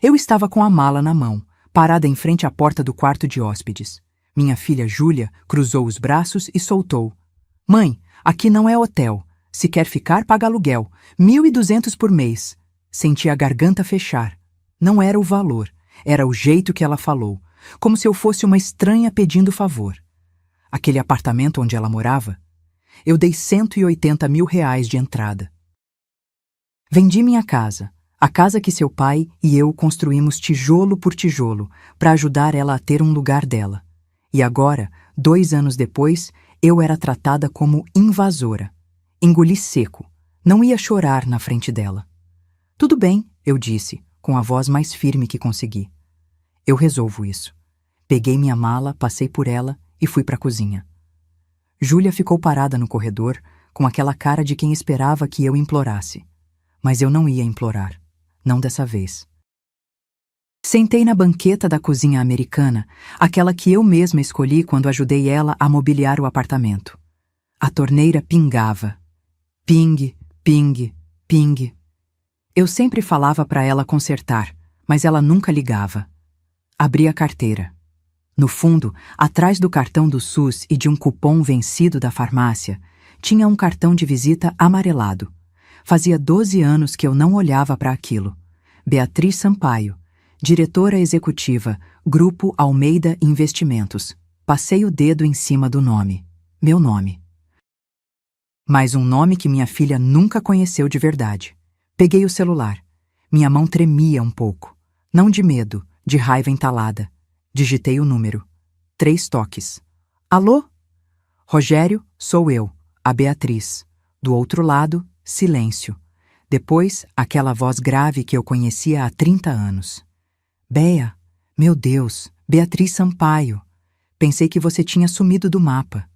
Eu estava com a mala na mão, parada em frente à porta do quarto de hóspedes. Minha filha Júlia cruzou os braços e soltou: "Mãe, aqui não é hotel. Se quer ficar, paga aluguel. 1.200 por mês." Senti a garganta fechar. Não era o valor, era o jeito que ela falou, como se eu fosse uma estranha pedindo favor. Aquele apartamento onde ela morava? Eu dei 180 mil reais de entrada. Vendi minha casa, a casa que seu pai e eu construímos tijolo por tijolo, para ajudar ela a ter um lugar dela. E agora, 2 anos depois, eu era tratada como invasora. Engoli seco. Não ia chorar na frente dela. "Tudo bem", eu disse, com a voz mais firme que consegui. "Eu resolvo isso." Peguei minha mala, passei por ela e fui para a cozinha. Júlia ficou parada no corredor, com aquela cara de quem esperava que eu implorasse. Mas eu não ia implorar. Não dessa vez. Sentei na banqueta da cozinha americana, aquela que eu mesma escolhi quando ajudei ela a mobiliar o apartamento. A torneira pingava. Ping, ping, ping. Eu sempre falava para ela consertar, mas ela nunca ligava. Abri a carteira. No fundo, atrás do cartão do SUS e de um cupom vencido da farmácia, tinha um cartão de visita amarelado. Fazia 12 anos que eu não olhava para aquilo. Beatriz Sampaio, diretora executiva, Grupo Almeida Investimentos. Passei o dedo em cima do nome. Meu nome. Mas um nome que minha filha nunca conheceu de verdade. Peguei o celular. Minha mão tremia um pouco. Não de medo, de raiva entalada. Digitei o número. 3 toques. "Alô? Rogério, sou eu, a Beatriz." Do outro lado, silêncio. Depois, aquela voz grave que eu conhecia há 30 anos. "Bea, meu Deus, Beatriz Sampaio. Pensei que você tinha sumido do mapa."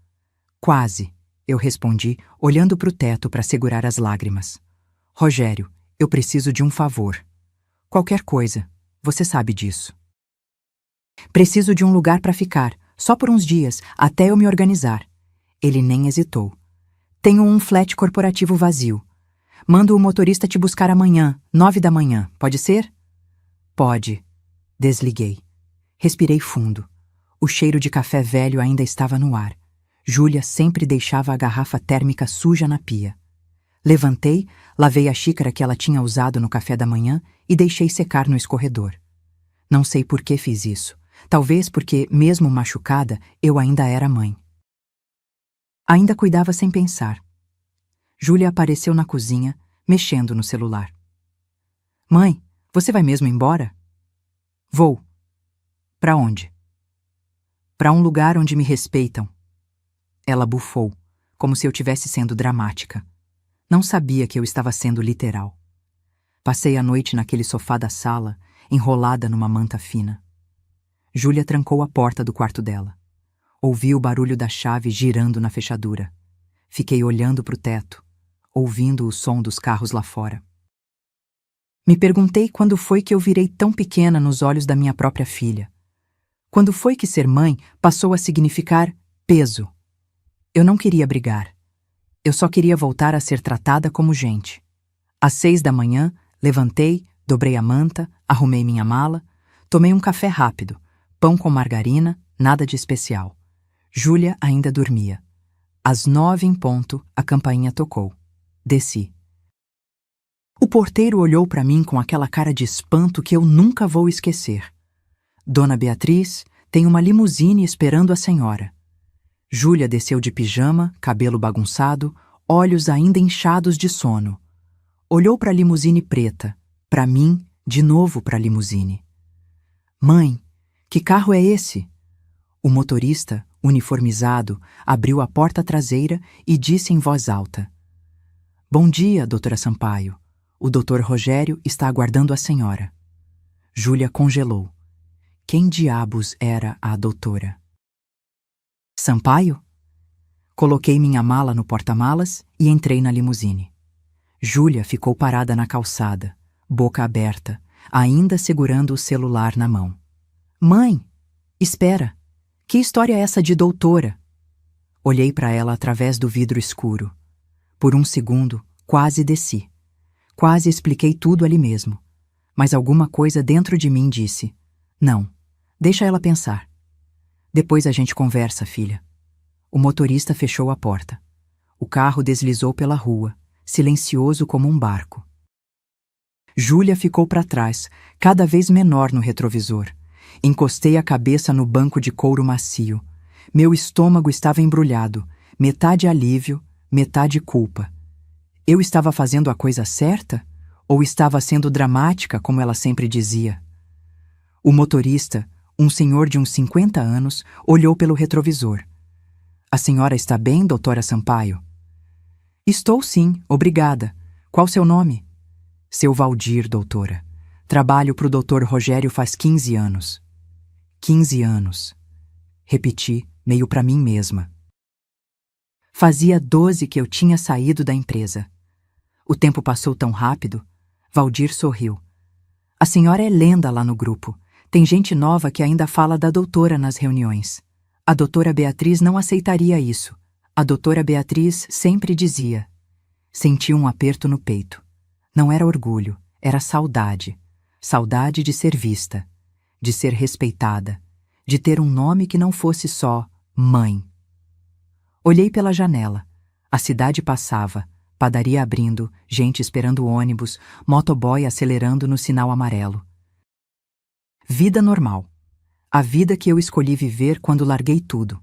"Quase", eu respondi, olhando para o teto para segurar as lágrimas. "Rogério, eu preciso de um favor." "Qualquer coisa, você sabe disso." "Preciso de um lugar para ficar, só por uns dias, até eu me organizar." Ele nem hesitou. "Tenho um flat corporativo vazio. Mando o motorista te buscar amanhã, 9 da manhã, pode ser?" "Pode." Desliguei. Respirei fundo. O cheiro de café velho ainda estava no ar. Júlia sempre deixava a garrafa térmica suja na pia. Levantei, lavei a xícara que ela tinha usado no café da manhã e deixei secar no escorredor. Não sei por que fiz isso. Talvez porque, mesmo machucada, eu ainda era mãe. Ainda cuidava sem pensar. Júlia apareceu na cozinha, mexendo no celular. "Mãe, você vai mesmo embora?" "Vou." "Pra onde?" "Pra um lugar onde me respeitam." Ela bufou, como se eu tivesse sendo dramática. Não sabia que eu estava sendo literal. Passei a noite naquele sofá da sala, enrolada numa manta fina. Júlia trancou a porta do quarto dela. Ouvi o barulho da chave girando na fechadura. Fiquei olhando para o teto, ouvindo o som dos carros lá fora. Me perguntei quando foi que eu virei tão pequena nos olhos da minha própria filha. Quando foi que ser mãe passou a significar peso. Eu não queria brigar. Eu só queria voltar a ser tratada como gente. Às 6 da manhã, levantei, dobrei a manta, arrumei minha mala, tomei um café rápido, pão com margarina, nada de especial. Júlia ainda dormia. Às 9 em ponto, a campainha tocou. Desci. O porteiro olhou para mim com aquela cara de espanto que eu nunca vou esquecer. "Dona Beatriz, tem uma limusine esperando a senhora." Júlia desceu de pijama, cabelo bagunçado, olhos ainda inchados de sono. Olhou para a limusine preta, para mim, de novo para a limusine. "Mãe, que carro é esse?" O motorista, uniformizado, abriu a porta traseira e disse em voz alta: "Bom dia, doutora Sampaio. O doutor Rogério está aguardando a senhora." Júlia congelou. Quem diabos era a doutora? "Sampaio?" Coloquei minha mala no porta-malas e entrei na limusine. Júlia ficou parada na calçada, boca aberta, ainda segurando o celular na mão. "Mãe, espera! Que história é essa de doutora?" Olhei para ela através do vidro escuro. Por um segundo, quase desci. Quase expliquei tudo ali mesmo. Mas alguma coisa dentro de mim disse: não, deixa ela pensar. Depois a gente conversa, filha. O motorista fechou a porta. O carro deslizou pela rua, silencioso como um barco. Júlia ficou para trás, cada vez menor no retrovisor. Encostei a cabeça no banco de couro macio. Meu estômago estava embrulhado, metade alívio, metade culpa. Eu estava fazendo a coisa certa? Ou estava sendo dramática, como ela sempre dizia? O motorista, um senhor de uns 50 anos, olhou pelo retrovisor. A senhora está bem, doutora Sampaio? Estou sim, obrigada. Qual seu nome? Seu Valdir, doutora. Trabalho para o doutor Rogério faz 15 anos. 15 anos. Repeti, meio para mim mesma. Fazia 12 que eu tinha saído da empresa. O tempo passou tão rápido. Valdir sorriu. A senhora é lenda lá no grupo. Tem gente nova que ainda fala da doutora nas reuniões. A doutora Beatriz não aceitaria isso. A doutora Beatriz sempre dizia. Senti um aperto no peito. Não era orgulho, era saudade. Saudade de ser vista, de ser respeitada, de ter um nome que não fosse só mãe. Olhei pela janela. A cidade passava, padaria abrindo, gente esperando o ônibus, motoboy acelerando no sinal amarelo. Vida normal. A vida que eu escolhi viver quando larguei tudo.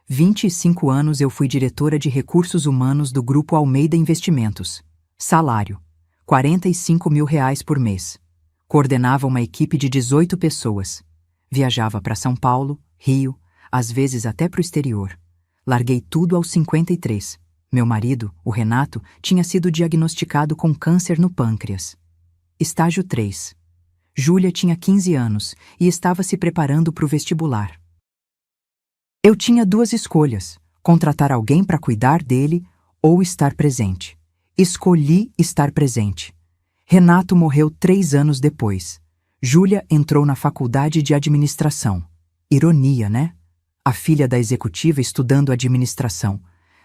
25 anos eu fui diretora de recursos humanos do Grupo Almeida Investimentos. Salário: R$ 45 mil por mês. Coordenava uma equipe de 18 pessoas. Viajava para São Paulo, Rio, às vezes até para o exterior. Larguei tudo aos 53. Meu marido, o Renato, tinha sido diagnosticado com câncer no pâncreas. Estágio 3. Júlia tinha 15 anos e estava se preparando para o vestibular. Eu tinha duas escolhas: contratar alguém para cuidar dele ou estar presente. Escolhi estar presente. Renato morreu 3 anos depois. Júlia entrou na faculdade de administração. Ironia, né? A filha da executiva estudando administração,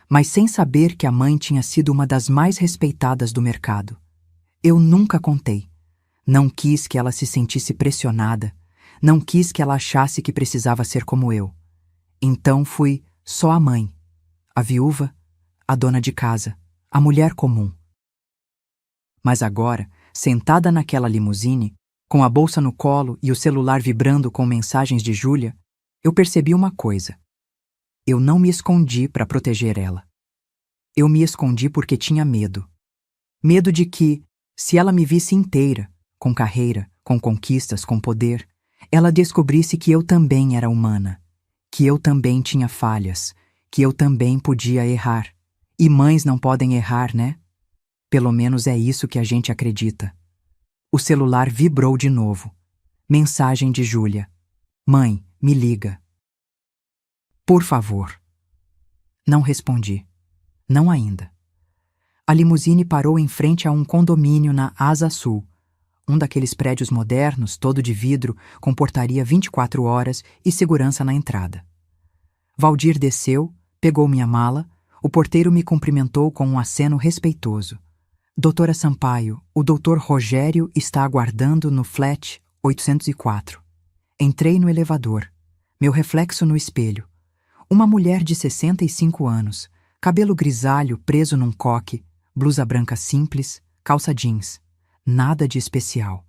mas sem saber que a mãe tinha sido uma das mais respeitadas do mercado. Eu nunca contei. Não quis que ela se sentisse pressionada. Não quis que ela achasse que precisava ser como eu. Então fui só a mãe, a viúva, a dona de casa, a mulher comum. Mas agora, sentada naquela limusine, com a bolsa no colo e o celular vibrando com mensagens de Júlia, eu percebi uma coisa. Eu não me escondi para proteger ela. Eu me escondi porque tinha medo. Medo de que, se ela me visse inteira, com carreira, com conquistas, com poder, ela descobrisse que eu também era humana, que eu também tinha falhas, que eu também podia errar. E mães não podem errar, né? Pelo menos é isso que a gente acredita. O celular vibrou de novo. Mensagem de Júlia. Mãe, me liga. Por favor. Não respondi. Não ainda. A limusine parou em frente a um condomínio na Asa Sul, um daqueles prédios modernos, todo de vidro, com portaria 24 horas e segurança na entrada. Valdir desceu, pegou minha mala, o porteiro me cumprimentou com um aceno respeitoso. Doutora Sampaio, o doutor Rogério está aguardando no flat 804. Entrei no elevador. Meu reflexo no espelho. Uma mulher de 65 anos, cabelo grisalho preso num coque, blusa branca simples, calça jeans. Nada de especial.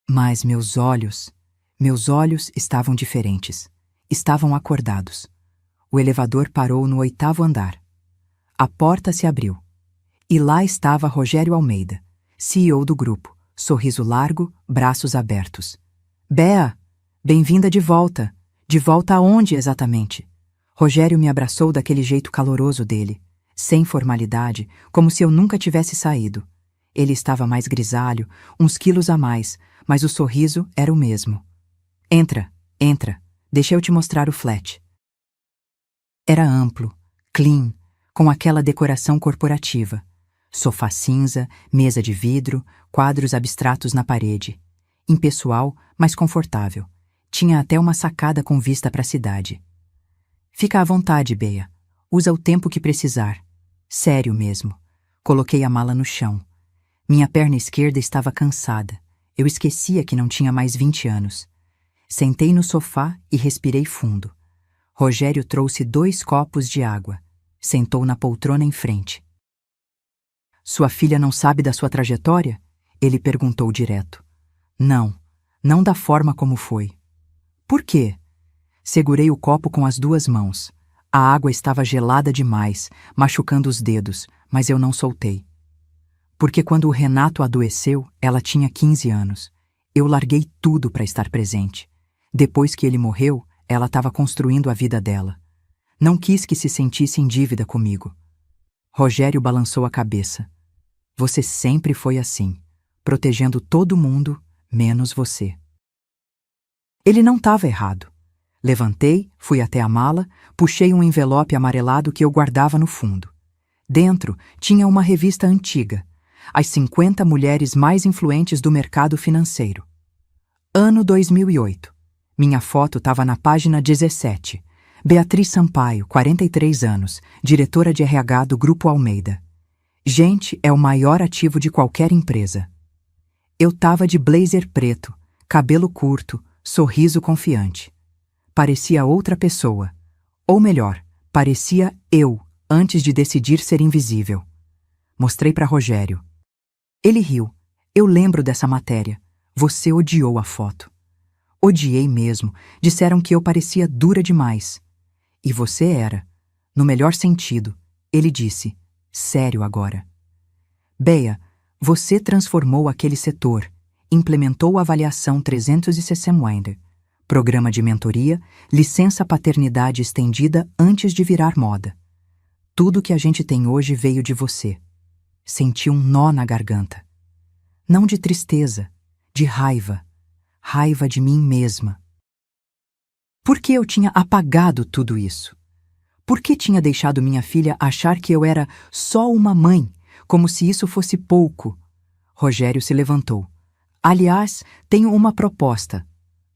Mas meus olhos estavam diferentes. Estavam acordados. O elevador parou no 8º andar. A porta se abriu. E lá estava Rogério Almeida, CEO do grupo, sorriso largo, braços abertos. Bea, bem-vinda de volta. De volta aonde exatamente? Rogério me abraçou daquele jeito caloroso dele, sem formalidade, como se eu nunca tivesse saído. Ele estava mais grisalho, uns quilos a mais, mas o sorriso era o mesmo. Entra, entra, deixa eu te mostrar o flat. Era amplo, clean, com aquela decoração corporativa. Sofá cinza, mesa de vidro, quadros abstratos na parede. Impessoal, mas confortável. Tinha até uma sacada com vista para a cidade. Fica à vontade, Bea. Usa o tempo que precisar. Sério mesmo. Coloquei a mala no chão. Minha perna esquerda estava cansada. Eu esquecia que não tinha mais 20 anos. Sentei no sofá e respirei fundo. Rogério trouxe 2 copos de água. Sentou na poltrona em frente. Sua filha não sabe da sua trajetória? Ele perguntou direto. Não, não da forma como foi. Por quê? Segurei o copo com as 2 mãos. A água estava gelada demais, machucando os dedos, mas eu não soltei. Porque quando o Renato adoeceu, ela tinha 15 anos. Eu larguei tudo para estar presente. Depois que ele morreu, ela estava construindo a vida dela. Não quis que se sentisse em dívida comigo. Rogério balançou a cabeça. Você sempre foi assim, protegendo todo mundo, menos você. Ele não estava errado. Levantei, fui até a mala, puxei um envelope amarelado que eu guardava no fundo. Dentro tinha uma revista antiga, As 50 Mulheres Mais Influentes do Mercado Financeiro. Ano 2008. Minha foto estava na página 17. Beatriz Sampaio, 43 anos, diretora de RH do Grupo Almeida. Gente é o maior ativo de qualquer empresa. Eu estava de blazer preto, cabelo curto, sorriso confiante. Parecia outra pessoa. Ou melhor, parecia eu, antes de decidir ser invisível. Mostrei para Rogério. Ele riu. Eu lembro dessa matéria. Você odiou a foto. Odiei mesmo. Disseram que eu parecia dura demais. E você era. No melhor sentido. Ele disse. Sério agora. Bea, você transformou aquele setor. Implementou a avaliação 360, programa de mentoria, licença paternidade estendida antes de virar moda. Tudo que a gente tem hoje veio de você. Senti um nó na garganta. Não de tristeza, de raiva. Raiva de mim mesma. Por que eu tinha apagado tudo isso? Por que tinha deixado minha filha achar que eu era só uma mãe, como se isso fosse pouco? Rogério se levantou. Aliás, tenho uma proposta.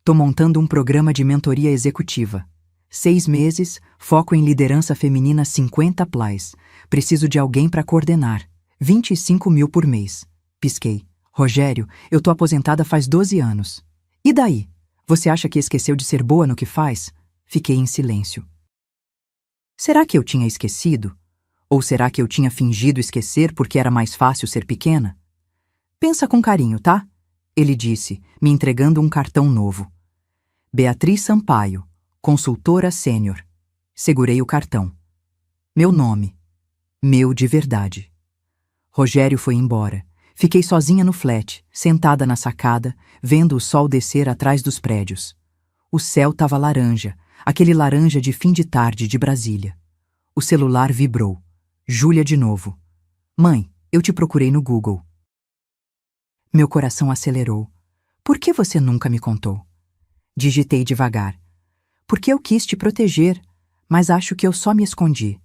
Tô montando um programa de mentoria executiva. 6 meses, foco em liderança feminina 50+. Preciso de alguém para coordenar. 25 mil por mês. Pisquei. Rogério, eu tô aposentada faz 12 anos. E daí? Você acha que esqueceu de ser boa no que faz? Fiquei em silêncio. Será que eu tinha esquecido? Ou será que eu tinha fingido esquecer porque era mais fácil ser pequena? Pensa com carinho, tá? Ele disse, me entregando um cartão novo. Beatriz Sampaio, consultora sênior. Segurei o cartão. Meu nome. Meu de verdade. Rogério foi embora. Fiquei sozinha no flat, sentada na sacada, vendo o sol descer atrás dos prédios. O céu estava laranja, aquele laranja de fim de tarde de Brasília. O celular vibrou. Júlia de novo. Mãe, eu te procurei no Google. Meu coração acelerou. Por que você nunca me contou? Digitei devagar. Porque eu quis te proteger, mas acho que eu só me escondi.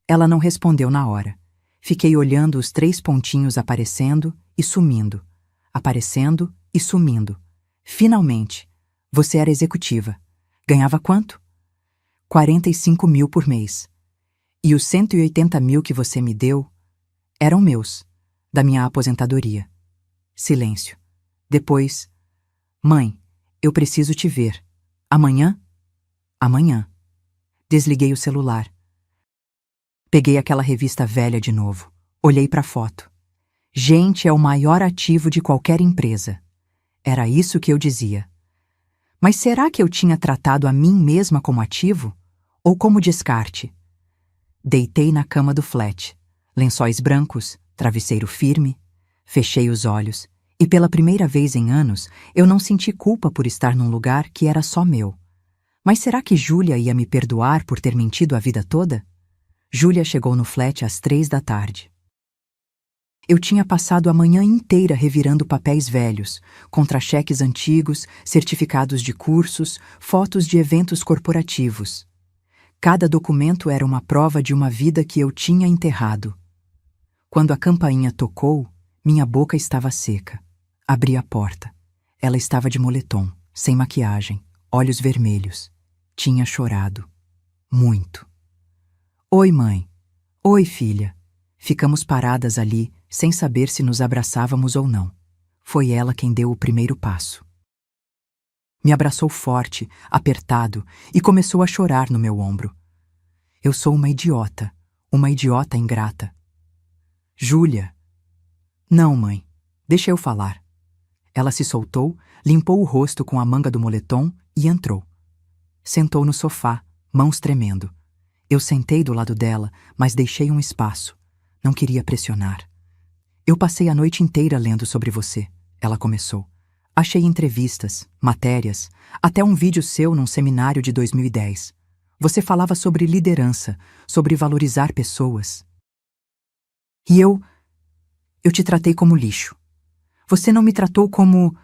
Ela não respondeu na hora. Fiquei olhando os 3 pontinhos aparecendo e sumindo. Aparecendo e sumindo. Finalmente, você era executiva. Ganhava quanto? 45 mil por mês. E os 180 mil que você me deu eram meus, da minha aposentadoria. Silêncio. Depois, mãe, eu preciso te ver. Amanhã? Amanhã. Desliguei o celular. Peguei aquela revista velha de novo. Olhei para a foto. Gente é o maior ativo de qualquer empresa. Era isso que eu dizia. Mas será que eu tinha tratado a mim mesma como ativo? Ou como descarte? Deitei na cama do flat. Lençóis brancos, travesseiro firme. Fechei os olhos. E pela primeira vez em anos, eu não senti culpa por estar num lugar que era só meu. Mas será que Júlia ia me perdoar por ter mentido a vida toda? Júlia chegou no flat às 3 da tarde. Eu tinha passado a manhã inteira revirando papéis velhos, contra-cheques antigos, certificados de cursos, fotos de eventos corporativos. Cada documento era uma prova de uma vida que eu tinha enterrado. Quando a campainha tocou, minha boca estava seca. Abri a porta. Ela estava de moletom, sem maquiagem, olhos vermelhos. Tinha chorado. Muito. Oi, mãe. Oi, filha. Ficamos paradas ali, sem saber se nos abraçávamos ou não. Foi ela quem deu o primeiro passo. Me abraçou forte, apertado, e começou a chorar no meu ombro. Eu sou uma idiota ingrata. Júlia. Não, mãe, deixa eu falar. Ela se soltou, limpou o rosto com a manga do moletom e entrou. Sentou no sofá, mãos tremendo. Eu sentei do lado dela, mas deixei um espaço. Não queria pressionar. Eu passei a noite inteira lendo sobre você, ela começou. Achei entrevistas, matérias, até um vídeo seu num seminário de 2010. Você falava sobre liderança, sobre valorizar pessoas. E eu te tratei como lixo. Você não me tratou como...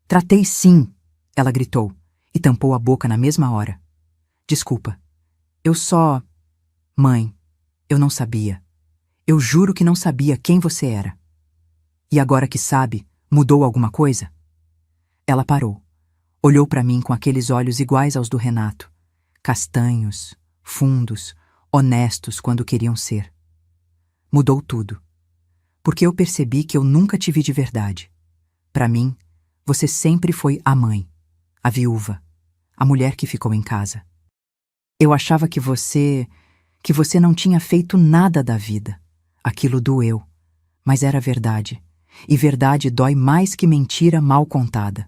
Tratei sim, ela gritou, e tampou a boca na mesma hora. Desculpa. Eu só... Mãe, eu não sabia. Eu juro que não sabia quem você era. E agora que sabe, mudou alguma coisa? Ela parou. Olhou para mim com aqueles olhos iguais aos do Renato. Castanhos, fundos, honestos quando queriam ser. Mudou tudo. Porque eu percebi que eu nunca te vi de verdade. Para mim, você sempre foi a mãe, a viúva, a mulher que ficou em casa. Eu achava que você não tinha feito nada da vida. Aquilo doeu, mas era verdade. E verdade dói mais que mentira mal contada.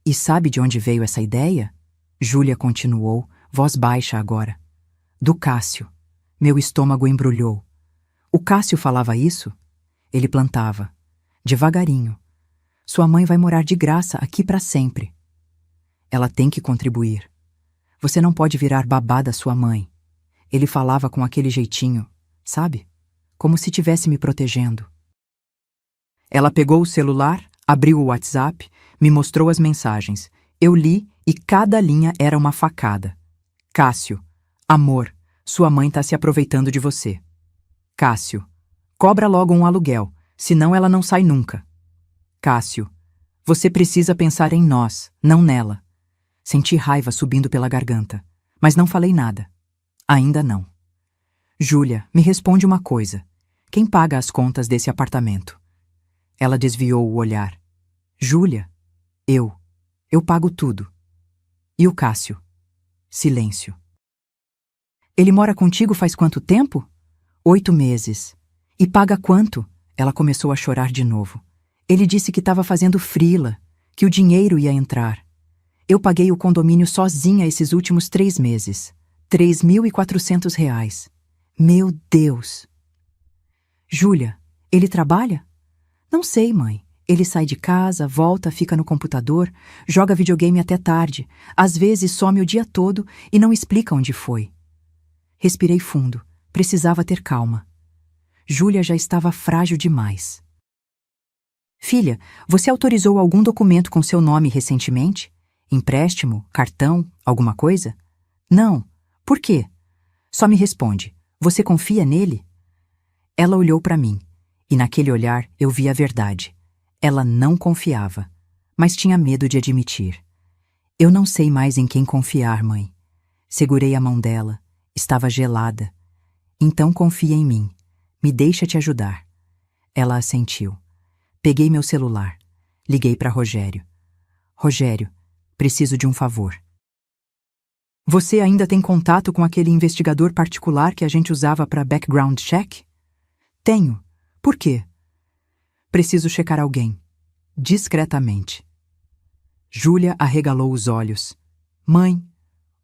E sabe de onde veio essa ideia? Júlia continuou, voz baixa agora. Do Cássio. Meu estômago embrulhou. O Cássio falava isso? Ele plantava. Devagarinho. Sua mãe vai morar de graça aqui para sempre. Ela tem que contribuir. Você não pode virar babá da sua mãe. Ele falava com aquele jeitinho, sabe? Como se estivesse me protegendo. Ela pegou o celular, abriu o WhatsApp, me mostrou as mensagens. Eu li e cada linha era uma facada. Cássio, amor, sua mãe tá se aproveitando de você. Cássio, cobra logo um aluguel, senão ela não sai nunca. Cássio, você precisa pensar em nós, não nela. Senti raiva subindo pela garganta, mas não falei nada. Ainda não. Júlia, me responde uma coisa. Quem paga as contas desse apartamento? Ela desviou o olhar. Júlia, eu pago tudo. E o Cássio? Silêncio. Ele mora contigo faz quanto tempo? 8 meses. E paga quanto? Ela começou a chorar de novo. Ele disse que estava fazendo freela, que o dinheiro ia entrar. Eu paguei o condomínio sozinha esses últimos 3 meses. R$ 3.400. Meu Deus! Júlia, ele trabalha? Não sei, mãe. Ele sai de casa, volta, fica no computador, joga videogame até tarde, às vezes some o dia todo e não explica onde foi. Respirei fundo. Precisava ter calma. Júlia já estava frágil demais. Filha, você autorizou algum documento com seu nome recentemente? Empréstimo? Cartão? Alguma coisa? Não. Por quê? Só me responde. Você confia nele? Ela olhou para mim, e naquele olhar eu vi a verdade. Ela não confiava, mas tinha medo de admitir. Eu não sei mais em quem confiar, mãe. Segurei a mão dela. Estava gelada. Então confia em mim. Me deixa te ajudar. Ela assentiu. Peguei meu celular. Liguei para Rogério. Rogério, preciso de um favor. Você ainda tem contato com aquele investigador particular que a gente usava para background check? Tenho. Por quê? Preciso checar alguém. Discretamente. Júlia arregalou os olhos. Mãe,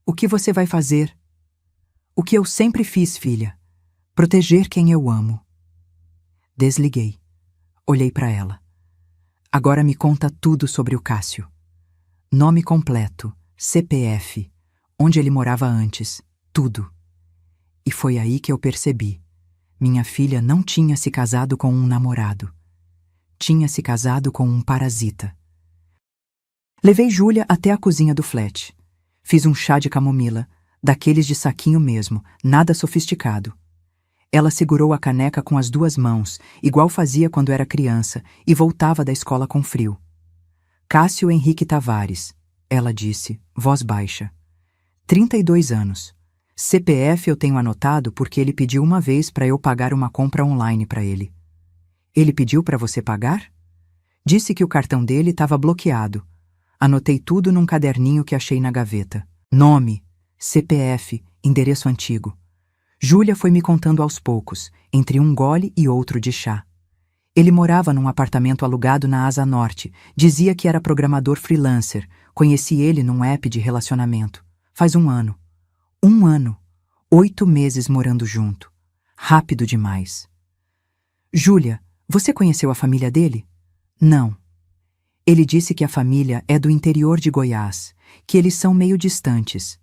o que você vai fazer? O que eu sempre fiz, filha. Proteger quem eu amo. Desliguei. Olhei para ela. Agora me conta tudo sobre o Cássio. Nome completo, CPF, onde ele morava antes, tudo. E foi aí que eu percebi. Minha filha não tinha se casado com um namorado. Tinha se casado com um parasita. Levei Júlia até a cozinha do flat. Fiz um chá de camomila, daqueles de saquinho mesmo, nada sofisticado. Ela segurou a caneca com as 2 mãos, igual fazia quando era criança, e voltava da escola com frio. Cássio Henrique Tavares, ela disse, voz baixa. 32 anos. CPF eu tenho anotado porque ele pediu uma vez para eu pagar uma compra online para ele. Ele pediu para você pagar? Disse que o cartão dele estava bloqueado. Anotei tudo num caderninho que achei na gaveta. Nome, CPF, endereço antigo. Júlia foi me contando aos poucos, entre um gole e outro de chá. Ele morava num apartamento alugado na Asa Norte. Dizia que era programador freelancer. Conheci ele num app de relacionamento. Faz 1 ano. 1 ano. 8 meses morando junto. Rápido demais. Júlia, você conheceu a família dele? Não. Ele disse que a família é do interior de Goiás, que eles são meio distantes,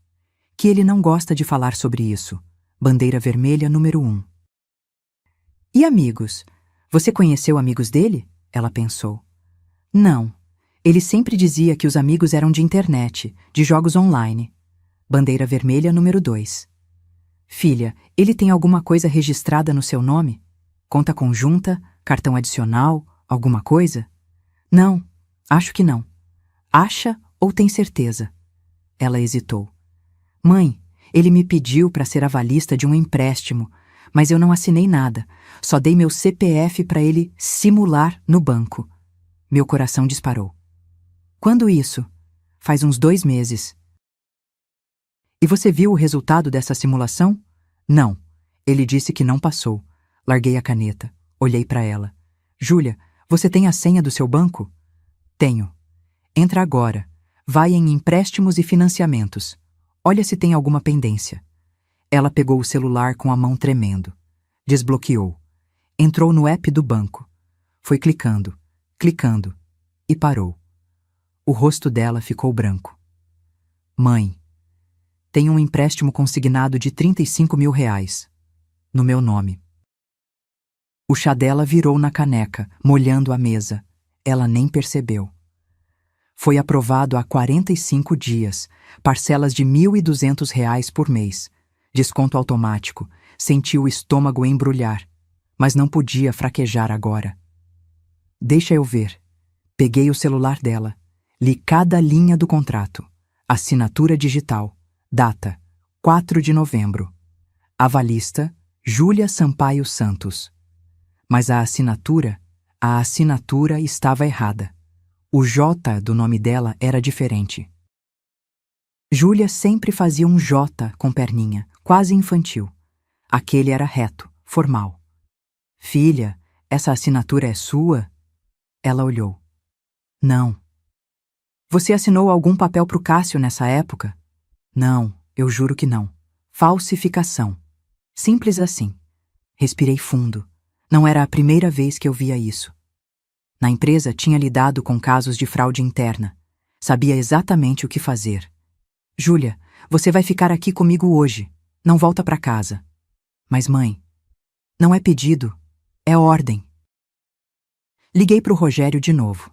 que ele não gosta de falar sobre isso. Bandeira vermelha número 1. E amigos? Você conheceu amigos dele? Ela pensou. Não. Ele sempre dizia que os amigos eram de internet, de jogos online. Bandeira vermelha número 2. Filha, ele tem alguma coisa registrada no seu nome? Conta conjunta, cartão adicional, alguma coisa? Não, acho que não. Acha ou tem certeza? Ela hesitou. Mãe, ele me pediu para ser avalista de um empréstimo, mas eu não assinei nada. Só dei meu CPF para ele simular no banco. Meu coração disparou. Quando isso? Faz uns 2 meses. E você viu o resultado dessa simulação? Não. Ele disse que não passou. Larguei a caneta. Olhei para ela. Júlia, você tem a senha do seu banco? Tenho. Entra agora. Vai em empréstimos e financiamentos. Olha se tem alguma pendência. Ela pegou o celular com a mão tremendo. Desbloqueou. Entrou no app do banco. Foi clicando, clicando e parou. O rosto dela ficou branco. Mãe, tem um empréstimo consignado de R$35 mil. No meu nome. O chá dela virou na caneca, molhando a mesa. Ela nem percebeu. Foi aprovado há 45 dias, parcelas de R$1.200 por mês. Desconto automático. Senti o estômago embrulhar, mas não podia fraquejar agora. Deixa eu ver. Peguei o celular dela. Li cada linha do contrato. Assinatura digital. Data: 4 de novembro. Avalista: Júlia Sampaio Santos. Mas a assinatura estava errada. O J do nome dela era diferente. Júlia sempre fazia um J com perninha, quase infantil. Aquele era reto, formal. Filha, essa assinatura é sua? Ela olhou. Não. Você assinou algum papel pro Cássio nessa época? Não, eu juro que não. Falsificação. Simples assim. Respirei fundo. Não era a primeira vez que eu via isso. Na empresa tinha lidado com casos de fraude interna. Sabia exatamente o que fazer. Júlia, você vai ficar aqui comigo hoje. Não volta para casa. Mas mãe, não é pedido, é ordem. Liguei pro Rogério de novo.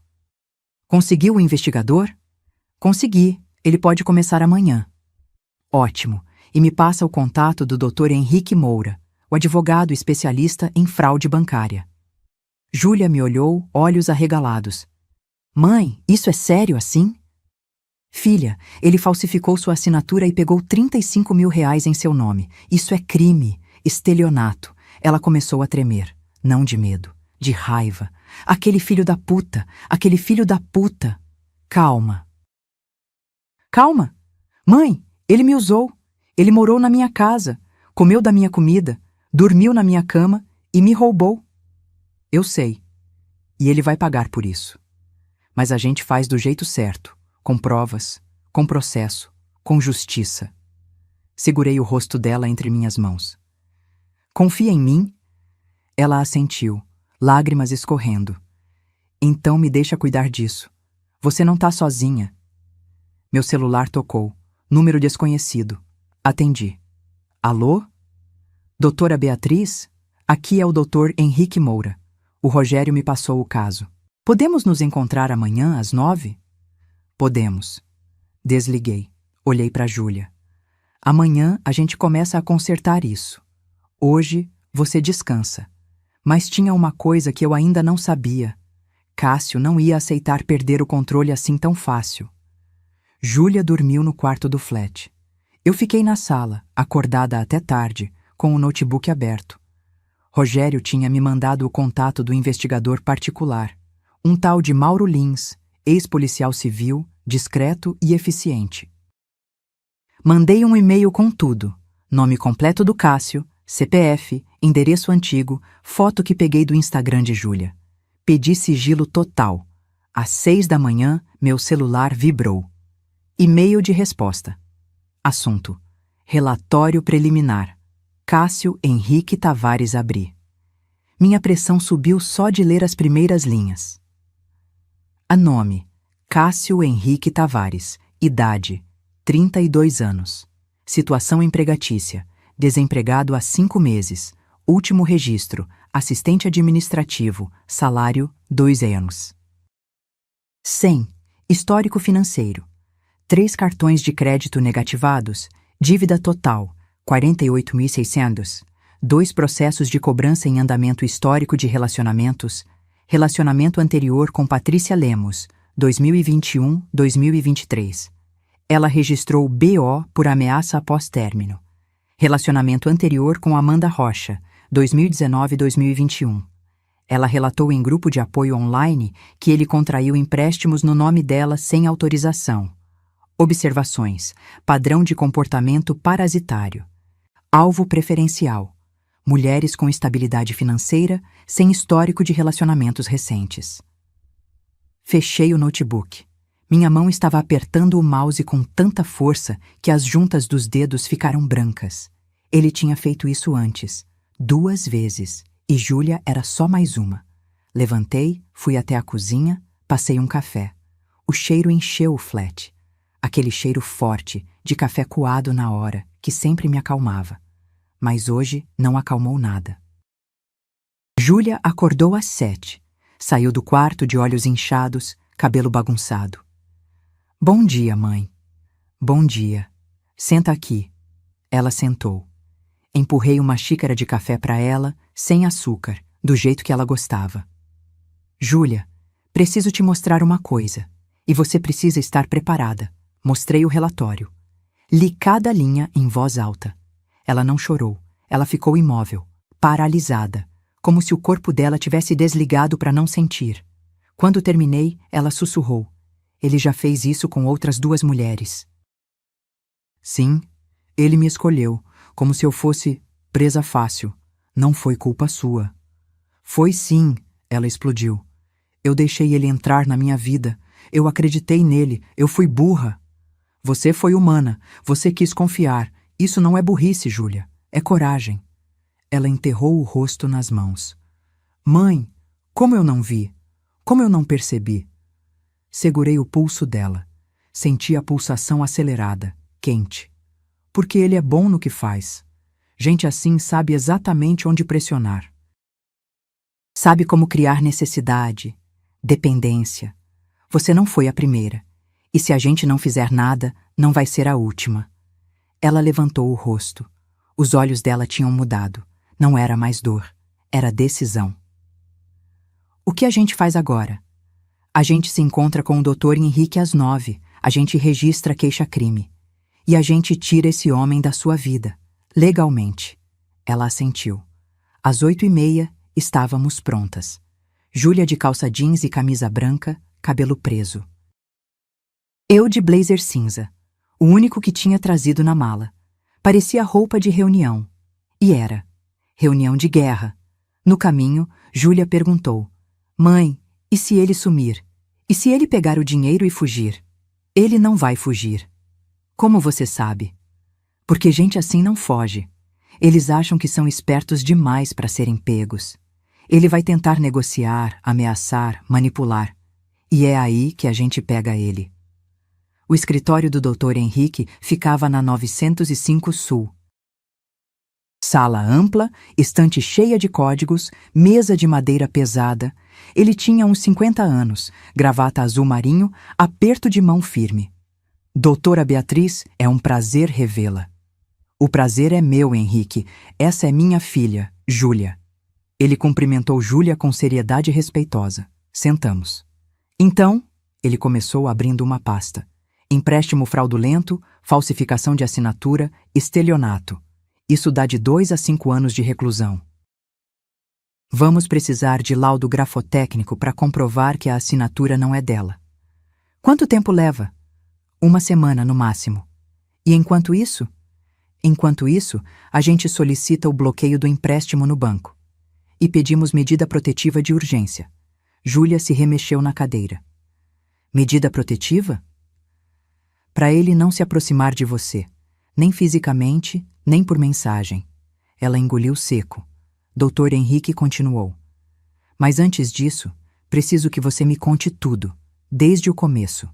Conseguiu o investigador? Consegui, ele pode começar amanhã. Ótimo, e me passa o contato do Dr. Henrique Moura, o advogado especialista em fraude bancária. Júlia me olhou, olhos arregalados. Mãe, isso é sério assim? Filha, ele falsificou sua assinatura e pegou R$35 mil em seu nome. Isso é crime, estelionato. Ela começou a tremer, não de medo, de raiva. Aquele filho da puta, aquele filho da puta. Calma. Calma? Mãe, ele me usou. Ele morou na minha casa, comeu da minha comida, dormiu na minha cama e me roubou. Eu sei. E ele vai pagar por isso. Mas a gente faz do jeito certo, com provas, com processo, com justiça. Segurei o rosto dela entre minhas mãos. Confia em mim? Ela assentiu, lágrimas escorrendo. Então me deixa cuidar disso. Você não tá sozinha. Meu celular tocou. Número desconhecido. Atendi. Alô? Doutora Beatriz? Aqui é o Dr. Henrique Moura. O Rogério me passou o caso. Podemos nos encontrar amanhã às 9? Podemos. Desliguei. Olhei para Júlia. Amanhã a gente começa a consertar isso. Hoje você descansa. Mas tinha uma coisa que eu ainda não sabia. Cássio não ia aceitar perder o controle assim tão fácil. Júlia dormiu no quarto do flat. Eu fiquei na sala, acordada até tarde, com o notebook aberto. Rogério tinha me mandado o contato do investigador particular, Um tal de Mauro Lins, ex-policial civil, discreto e eficiente. Mandei um e-mail com tudo: nome completo do Cássio, CPF, endereço antigo, foto que peguei do Instagram de Júlia. Pedi sigilo total. Às 6 da manhã, meu celular vibrou. E-mail de resposta. Assunto: relatório preliminar. Cássio Henrique Tavares Abri. Minha pressão subiu só de ler as primeiras linhas. A nome: Cássio Henrique Tavares. Idade: 32 anos. Situação empregatícia: desempregado há 5 meses. Último registro: assistente administrativo. Salário: 2 anos. 100. Histórico financeiro: 3 cartões de crédito negativados. Dívida total: 48.600. 2 processos de cobrança em andamento histórico de relacionamentos. Relacionamento anterior com Patrícia Lemos, 2021-2023. Ela registrou BO por ameaça após término. Relacionamento anterior com Amanda Rocha, 2019-2021. Ela relatou em grupo de apoio online que ele contraiu empréstimos no nome dela sem autorização. Observações: padrão de comportamento parasitário. Alvo preferencial: mulheres com estabilidade financeira, sem histórico de relacionamentos recentes. Fechei o notebook. Minha mão estava apertando o mouse com tanta força que as juntas dos dedos ficaram brancas. Ele tinha feito isso antes, 2 vezes, e Júlia era só mais uma. Levantei, fui até a cozinha, passei um café. O cheiro encheu o flat. Aquele cheiro forte, de café coado na hora, que sempre me acalmava. Mas hoje não acalmou nada. Júlia acordou às 7. Saiu do quarto de olhos inchados, cabelo bagunçado. Bom dia, mãe. Bom dia. Senta aqui. Ela sentou. Empurrei uma xícara de café para ela, sem açúcar, do jeito que ela gostava. Júlia, preciso te mostrar uma coisa. E você precisa estar preparada. Mostrei o relatório. Li cada linha em voz alta. Ela não chorou. Ela ficou imóvel, paralisada, como se o corpo dela tivesse desligado para não sentir. Quando terminei, ela sussurrou: ele já fez isso com outras 2 mulheres. Sim, ele me escolheu, como se eu fosse presa fácil. Não foi culpa sua. Foi sim, ela explodiu. Eu deixei ele entrar na minha vida. Eu acreditei nele. Eu fui burra. Você foi humana. Você quis confiar. Isso não é burrice, Júlia. É coragem. Ela enterrou o rosto nas mãos. Mãe, como eu não vi? Como eu não percebi? Segurei o pulso dela. Senti a pulsação acelerada, quente. Porque ele é bom no que faz. Gente assim sabe exatamente onde pressionar. Sabe como criar necessidade, dependência. Você não foi a primeira. E se a gente não fizer nada, não vai ser a última. Ela levantou o rosto. Os olhos dela tinham mudado. Não era mais dor. Era decisão. O que a gente faz agora? A gente se encontra com o Dr. Henrique às 9. A gente registra queixa-crime. E a gente tira esse homem da sua vida. Legalmente. Ela assentiu. Às 8h30, estávamos prontas. Júlia de calça jeans e camisa branca, cabelo preso. Eu de blazer cinza, o único que tinha trazido na mala. Parecia roupa de reunião. E era. Reunião de guerra. No caminho, Júlia perguntou: Mãe, e se ele sumir? E se ele pegar o dinheiro e fugir? Ele não vai fugir. Como você sabe? Porque gente assim não foge. Eles acham que são espertos demais para serem pegos. Ele vai tentar negociar, ameaçar, manipular. E é aí que a gente pega ele. O escritório do Dr. Henrique ficava na 905 Sul. Sala ampla, estante cheia de códigos, mesa de madeira pesada. Ele tinha uns 50 anos, gravata azul marinho, aperto de mão firme. Doutora Beatriz, é um prazer revê-la. O prazer é meu, Henrique. Essa é minha filha, Júlia. Ele cumprimentou Júlia com seriedade respeitosa. Sentamos. Então, ele começou abrindo uma pasta. Empréstimo fraudulento, falsificação de assinatura, estelionato. Isso dá de 2 a 5 anos de reclusão. Vamos precisar de laudo grafotécnico para comprovar que a assinatura não é dela. Quanto tempo leva? 1 semana no máximo. E enquanto isso? Enquanto isso, a gente solicita o bloqueio do empréstimo no banco. E pedimos medida protetiva de urgência. Júlia se remexeu na cadeira. Medida protetiva? Para ele não se aproximar de você, nem fisicamente, nem por mensagem. Ela engoliu seco. Dr. Henrique continuou. Mas antes disso, preciso que você me conte tudo, desde o começo.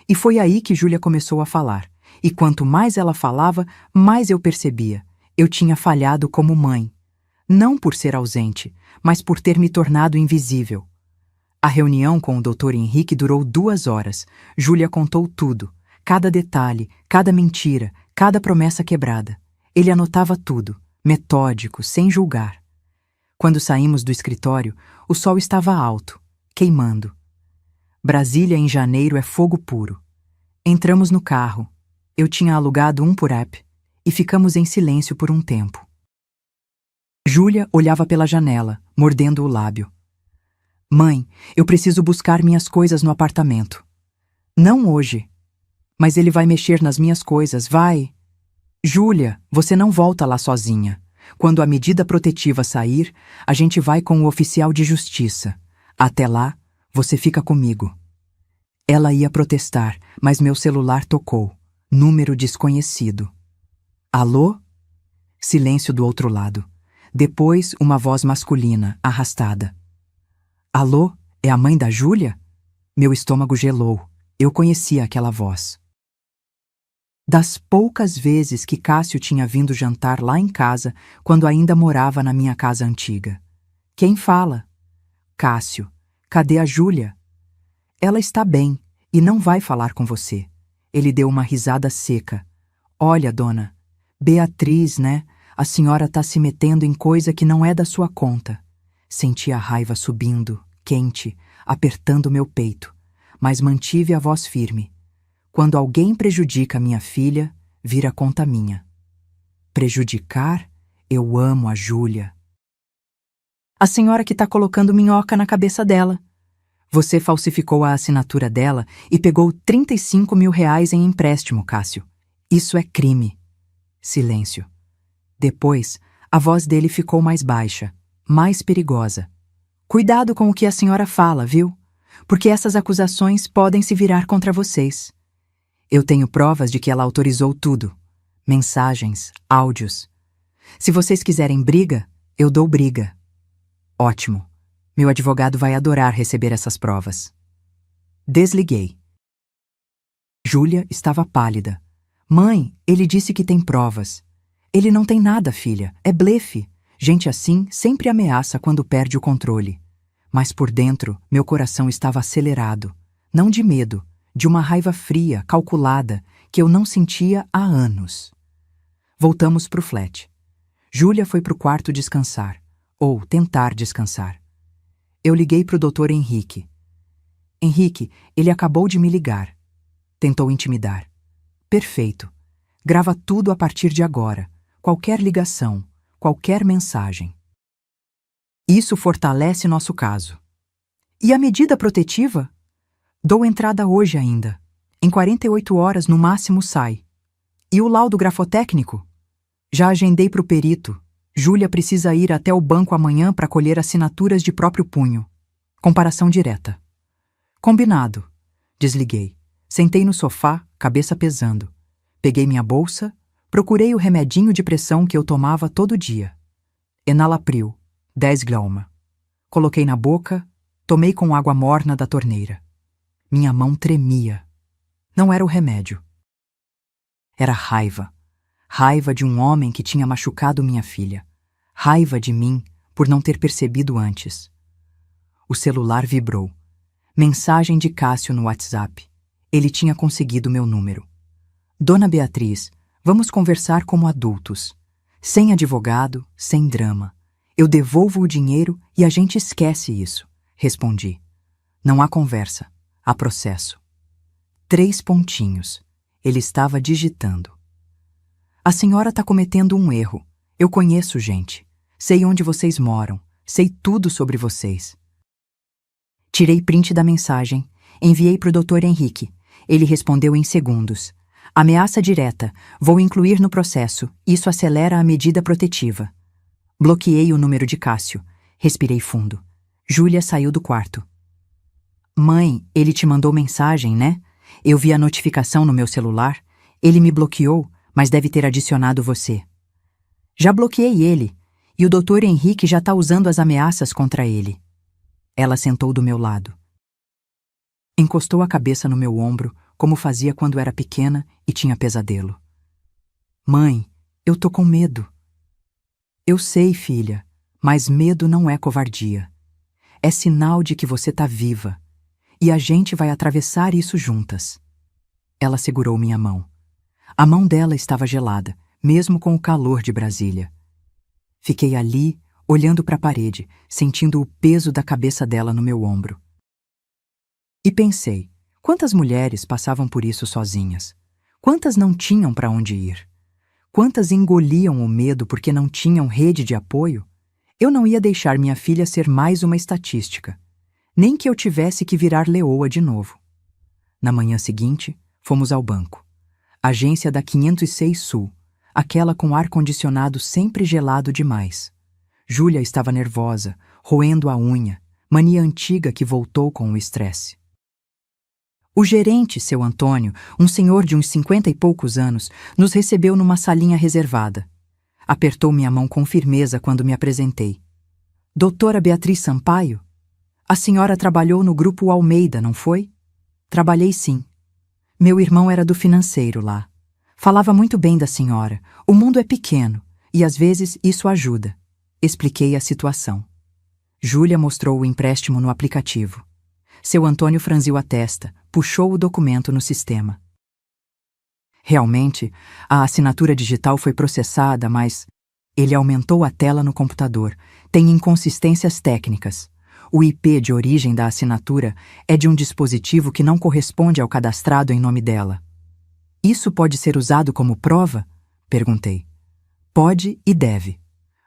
E foi aí que Júlia começou a falar. E quanto mais ela falava, mais eu percebia. Eu tinha falhado como mãe. Não por ser ausente, mas por ter me tornado invisível. A reunião com o Dr. Henrique durou 2 horas. Júlia contou tudo. Cada detalhe, cada mentira, cada promessa quebrada. Ele anotava tudo, metódico, sem julgar. Quando saímos do escritório, o sol estava alto, queimando. Brasília em janeiro é fogo puro. Entramos no carro. Eu tinha alugado um por app e ficamos em silêncio por um tempo. Júlia olhava pela janela, mordendo o lábio. Mãe, eu preciso buscar minhas coisas no apartamento. Não hoje. Mas ele vai mexer nas minhas coisas, vai. Júlia, você não volta lá sozinha. Quando a medida protetiva sair, a gente vai com o oficial de justiça. Até lá, você fica comigo. Ela ia protestar, mas meu celular tocou. Número desconhecido. Alô? Silêncio do outro lado. Depois, uma voz masculina, arrastada. Alô? É a mãe da Júlia? Meu estômago gelou. Eu conhecia aquela voz. Das poucas vezes que Cássio tinha vindo jantar lá em casa, quando ainda morava na minha casa antiga. Quem fala? Cássio. Cadê a Júlia? Ela está bem e não vai falar com você. Ele deu uma risada seca. Olha, dona, Beatriz, né? A senhora tá se metendo em coisa que não é da sua conta. Senti a raiva subindo, quente, apertando meu peito, mas mantive a voz firme. Quando alguém prejudica minha filha, vira conta minha. Prejudicar? Eu amo a Júlia. A senhora que tá colocando minhoca na cabeça dela. Você falsificou a assinatura dela e pegou 35 mil reais em empréstimo, Cássio. Isso é crime. Silêncio. Depois, a voz dele ficou mais baixa, mais perigosa. Cuidado com o que a senhora fala, viu? Porque essas acusações podem se virar contra vocês. Eu tenho provas de que ela autorizou tudo. Mensagens, áudios. Se vocês quiserem briga, eu dou briga. Ótimo. Meu advogado vai adorar receber essas provas. Desliguei. Júlia estava pálida. Mãe, ele disse que tem provas. Ele não tem nada, filha. É blefe. Gente assim sempre ameaça quando perde o controle. Mas por dentro, meu coração estava acelerado. Não de medo, de uma raiva fria, calculada, que eu não sentia há anos. Voltamos pro flat. Júlia foi pro quarto descansar. Ou tentar descansar. Eu liguei pro Dr. Henrique. Henrique, ele acabou de me ligar. Tentou intimidar. Perfeito. Grava tudo a partir de agora. Qualquer ligação, qualquer mensagem. Isso fortalece nosso caso. E a medida protetiva? Dou entrada hoje ainda. Em 48 horas no máximo sai. E o laudo grafotécnico? Já agendei pro perito. Júlia precisa ir até o banco amanhã para colher assinaturas de próprio punho. Comparação direta. Combinado. Desliguei. Sentei no sofá, cabeça pesando. Peguei minha bolsa, procurei o remedinho de pressão que eu tomava todo dia. Enalapril, 10 gramas. Coloquei na boca, tomei com água morna da torneira. Minha mão tremia. Não era o remédio. Era raiva. Raiva de um homem que tinha machucado minha filha. Raiva de mim por não ter percebido antes. O celular vibrou. Mensagem de Cássio no WhatsApp. Ele tinha conseguido meu número. Dona Beatriz, vamos conversar como adultos. Sem advogado, sem drama. Eu devolvo o dinheiro e a gente esquece isso. Respondi. Não há conversa. Há processo. 3 pontinhos. Ele estava digitando. A senhora está cometendo um erro. Eu conheço gente. Sei onde vocês moram. Sei tudo sobre vocês. Tirei print da mensagem. Enviei para o Dr. Henrique. Ele respondeu em segundos. Ameaça direta. Vou incluir no processo. Isso acelera a medida protetiva. Bloqueei o número de Cássio. Respirei fundo. Júlia saiu do quarto. Mãe, ele te mandou mensagem, né? Eu vi a notificação no meu celular. Ele me bloqueou, mas deve ter adicionado você. Já bloqueei ele, e o Dr. Henrique já está usando as ameaças contra ele. Ela sentou do meu lado. Encostou a cabeça no meu ombro, como fazia quando era pequena e tinha pesadelo. Mãe, eu tô com medo. Eu sei, filha, mas medo não é covardia. É sinal de que você tá viva. E a gente vai atravessar isso juntas. Ela segurou minha mão. A mão dela estava gelada, mesmo com o calor de Brasília. Fiquei ali, olhando para a parede, sentindo o peso da cabeça dela no meu ombro. E pensei, quantas mulheres passavam por isso sozinhas? Quantas não tinham para onde ir? Quantas engoliam o medo porque não tinham rede de apoio? Eu não ia deixar minha filha ser mais uma estatística, nem que eu tivesse que virar leoa de novo. Na manhã seguinte, fomos ao banco. Agência da 506 Sul, aquela com ar-condicionado sempre gelado demais. Júlia estava nervosa, roendo a unha, mania antiga que voltou com o estresse. O gerente, seu Antônio, um senhor de uns 50 e poucos anos, nos recebeu numa salinha reservada. Apertou minha mão com firmeza quando me apresentei. Doutora Beatriz Sampaio? A senhora trabalhou no Grupo Almeida, não foi? Trabalhei sim. Meu irmão era do financeiro lá. Falava muito bem da senhora. O mundo é pequeno, e às vezes isso ajuda. Expliquei a situação. Júlia mostrou o empréstimo no aplicativo. Seu Antônio franziu a testa, puxou o documento no sistema. Realmente, a assinatura digital foi processada, mas... Ele aumentou a tela no computador. Tem inconsistências técnicas. O IP de origem da assinatura é de um dispositivo que não corresponde ao cadastrado em nome dela. Isso pode ser usado como prova? Perguntei. Pode e deve.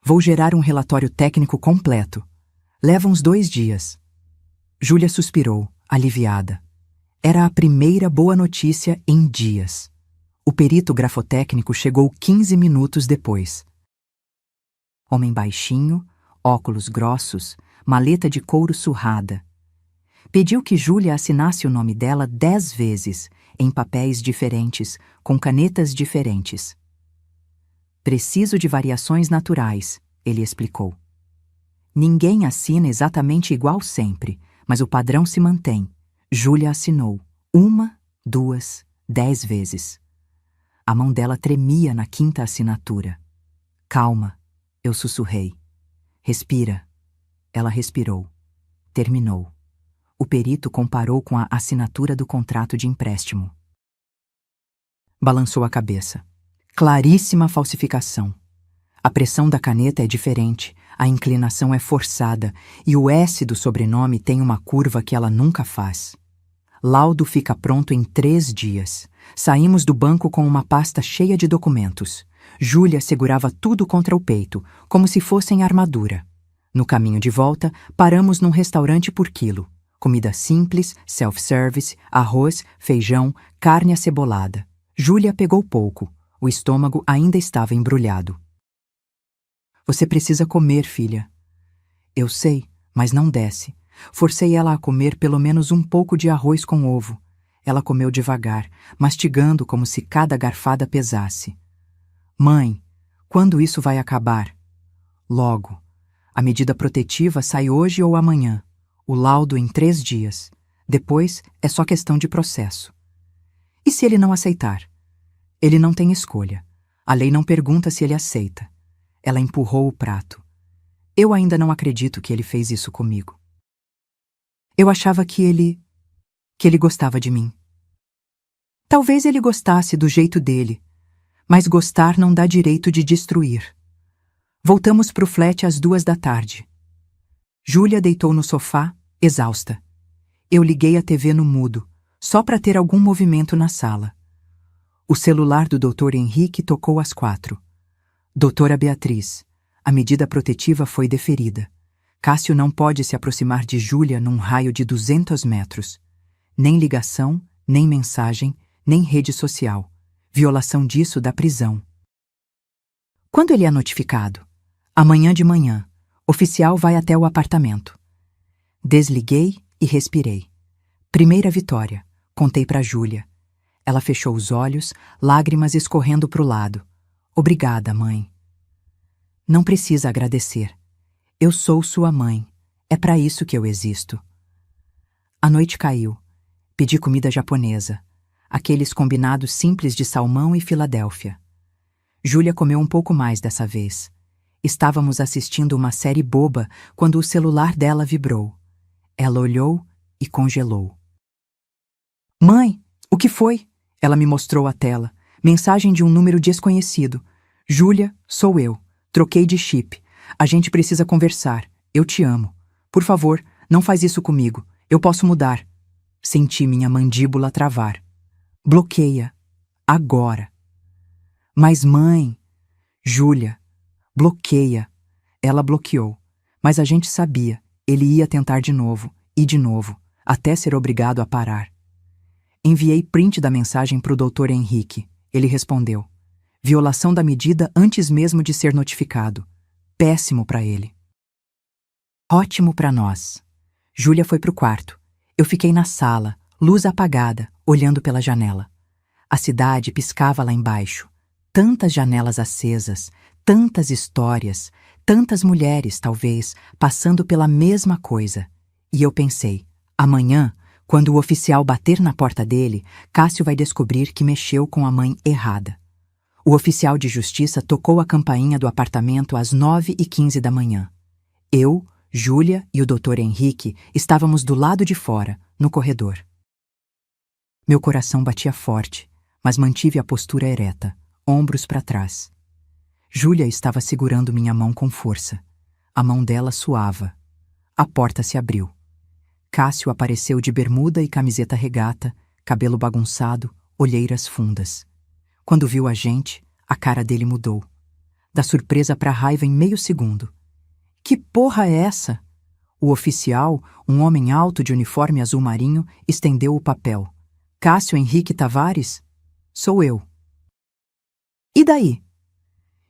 Vou gerar um relatório técnico completo. Leva uns 2 dias. Júlia suspirou, aliviada. Era a primeira boa notícia em dias. O perito grafotécnico chegou 15 minutos depois. Homem baixinho, óculos grossos, maleta de couro surrada. Pediu que Júlia assinasse o nome dela 10 vezes, em papéis diferentes, com canetas diferentes. Preciso de variações naturais, ele explicou. Ninguém assina exatamente igual sempre, mas o padrão se mantém. Júlia assinou 1, 2, 10 vezes. A mão dela tremia na 5ª assinatura. Calma, eu sussurrei. Respira. Ela respirou. Terminou. O perito comparou com a assinatura do contrato de empréstimo. Balançou a cabeça. Claríssima falsificação. A pressão da caneta é diferente, a inclinação é forçada e o S do sobrenome tem uma curva que ela nunca faz. Laudo fica pronto em 3 dias. Saímos do banco com uma pasta cheia de documentos. Júlia segurava tudo contra o peito, como se fossem armadura. No caminho de volta, paramos num restaurante por quilo. Comida simples, self-service, arroz, feijão, carne acebolada. Júlia pegou pouco. O estômago ainda estava embrulhado. Você precisa comer, filha. Eu sei, mas não desce. Forcei ela a comer pelo menos um pouco de arroz com ovo. Ela comeu devagar, mastigando como se cada garfada pesasse. Mãe, quando isso vai acabar? Logo. A medida protetiva sai hoje ou amanhã. O laudo em 3 dias. Depois é só questão de processo. E se ele não aceitar? Ele não tem escolha. A lei não pergunta se ele aceita. Ela empurrou o prato. Eu ainda não acredito que ele fez isso comigo. Eu achava que ele gostava de mim. Talvez ele gostasse do jeito dele, mas gostar não dá direito de destruir. Voltamos pro flat às 2 da tarde. Júlia deitou no sofá, exausta. Eu liguei a TV no mudo, só para ter algum movimento na sala. O celular do Dr. Henrique tocou às 4. Doutora Beatriz, A medida protetiva foi deferida. Cássio não pode se aproximar de Júlia num raio de 200 metros. Nem ligação, nem mensagem, nem rede social. Violação disso dá prisão. Quando ele é notificado? Amanhã de manhã. Oficial vai até o apartamento. Desliguei e respirei. Primeira vitória. Contei para Júlia. Ela fechou os olhos, lágrimas escorrendo para o lado. Obrigada, mãe. Não precisa agradecer. Eu sou sua mãe. É para isso que eu existo. A noite caiu. Pedi comida japonesa. Aqueles combinados simples de salmão e Filadélfia. Júlia comeu um pouco mais dessa vez. Estávamos assistindo uma série boba quando o celular dela vibrou. Ela olhou e congelou. Mãe, o que foi? Ela me mostrou a tela. Mensagem de um número desconhecido. Júlia, sou eu. Troquei de chip. A gente precisa conversar. Eu te amo. Por favor, não faz isso comigo. Eu posso mudar. Senti minha mandíbula travar. Bloqueia. Agora. Mas mãe... Júlia, bloqueia. Ela bloqueou. Mas a gente sabia. Ele ia tentar de novo. E de novo. Até ser obrigado a parar. Enviei print da mensagem para o Dr. Henrique. Ele respondeu. Violação da medida antes mesmo de ser notificado. Péssimo para ele. Ótimo para nós. Júlia foi para o quarto. Eu fiquei na sala, luz apagada, olhando pela janela. A cidade piscava lá embaixo. Tantas janelas acesas, tantas histórias, tantas mulheres, talvez, passando pela mesma coisa. E eu pensei, amanhã, quando o oficial bater na porta dele, Cássio vai descobrir que mexeu com a mãe errada. O oficial de justiça tocou a campainha do apartamento às 9h15 da manhã. Eu, Júlia e o Dr. Henrique estávamos do lado de fora, no corredor. Meu coração batia forte, mas mantive a postura ereta, ombros para trás. Júlia estava segurando minha mão com força. A mão dela suava. A porta se abriu. Cássio apareceu de bermuda e camiseta regata, cabelo bagunçado, olheiras fundas. Quando viu a gente, a cara dele mudou. Da surpresa para a raiva em meio segundo. Que porra é essa? O oficial, um homem alto de uniforme azul marinho, estendeu o papel. Cássio Henrique Tavares? Sou eu. E daí?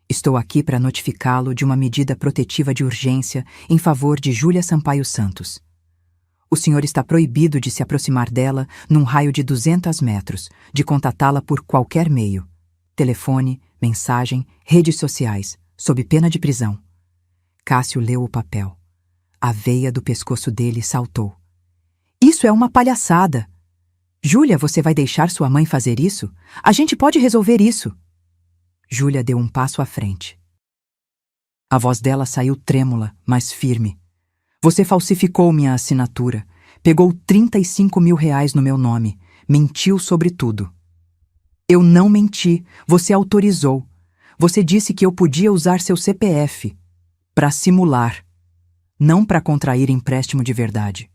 Estou aqui para notificá-lo de uma medida protetiva de urgência em favor de Júlia Sampaio Santos. O senhor está proibido de se aproximar dela num raio de 200 metros, de contatá-la por qualquer meio. Telefone, mensagem, redes sociais, sob pena de prisão. Cássio leu o papel. A veia do pescoço dele saltou. Isso é uma palhaçada. Júlia, você vai deixar sua mãe fazer isso? A gente pode resolver isso. Júlia deu um passo à frente. A voz dela saiu trêmula, mas firme. Você falsificou minha assinatura, pegou 35 mil reais no meu nome, mentiu sobre tudo. Eu não menti, você autorizou. Você disse que eu podia usar seu CPF para simular, não para contrair empréstimo de verdade.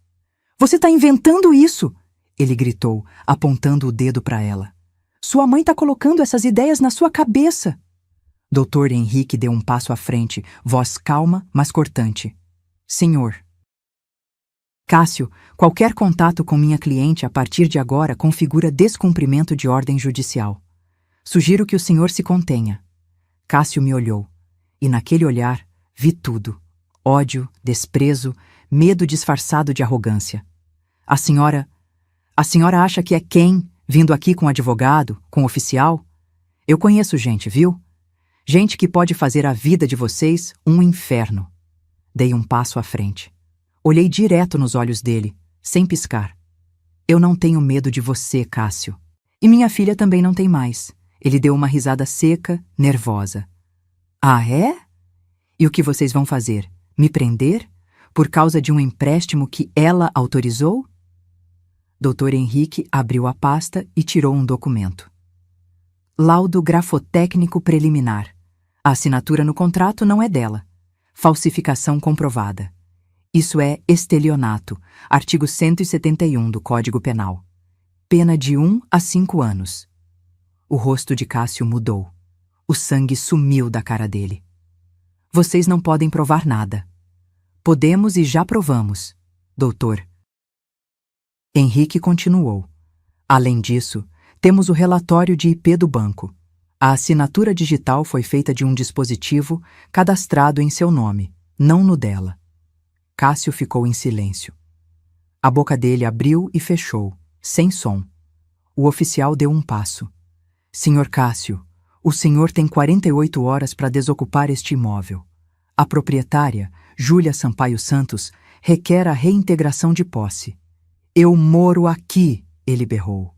Você está inventando isso! Ele gritou, apontando o dedo para ela. Sua mãe está colocando essas ideias na sua cabeça. Dr. Henrique deu um passo à frente, voz calma, mas cortante. Senhor. Cássio, qualquer contato com minha cliente a partir de agora configura descumprimento de ordem judicial. Sugiro que o senhor se contenha. Cássio me olhou, e naquele olhar vi tudo. Ódio, desprezo, medo disfarçado de arrogância. A senhora acha que é quem, vindo aqui com advogado, com oficial? Eu conheço gente, viu? Gente que pode fazer a vida de vocês um inferno. Dei um passo à frente. Olhei direto nos olhos dele, sem piscar. Eu não tenho medo de você, Cássio. E minha filha também não tem mais. Ele deu uma risada seca, nervosa. Ah, é? E o que vocês vão fazer? Me prender? Por causa de um empréstimo que ela autorizou? Dr. Henrique abriu a pasta e tirou um documento. Laudo grafotécnico preliminar. A assinatura no contrato não é dela. Falsificação comprovada. Isso é estelionato, artigo 171 do Código Penal. Pena de 1 a 5 anos. O rosto de Cássio mudou. O sangue sumiu da cara dele. Vocês não podem provar nada. Podemos e já provamos, doutor. Henrique continuou. Além disso, temos o relatório de IP do banco. A assinatura digital foi feita de um dispositivo cadastrado em seu nome, não no dela. Cássio ficou em silêncio. A boca dele abriu e fechou, sem som. O oficial deu um passo. Senhor Cássio, o senhor tem 48 horas para desocupar este imóvel. A proprietária, Júlia Sampaio Santos, requer a reintegração de posse. Eu moro aqui, ele berrou.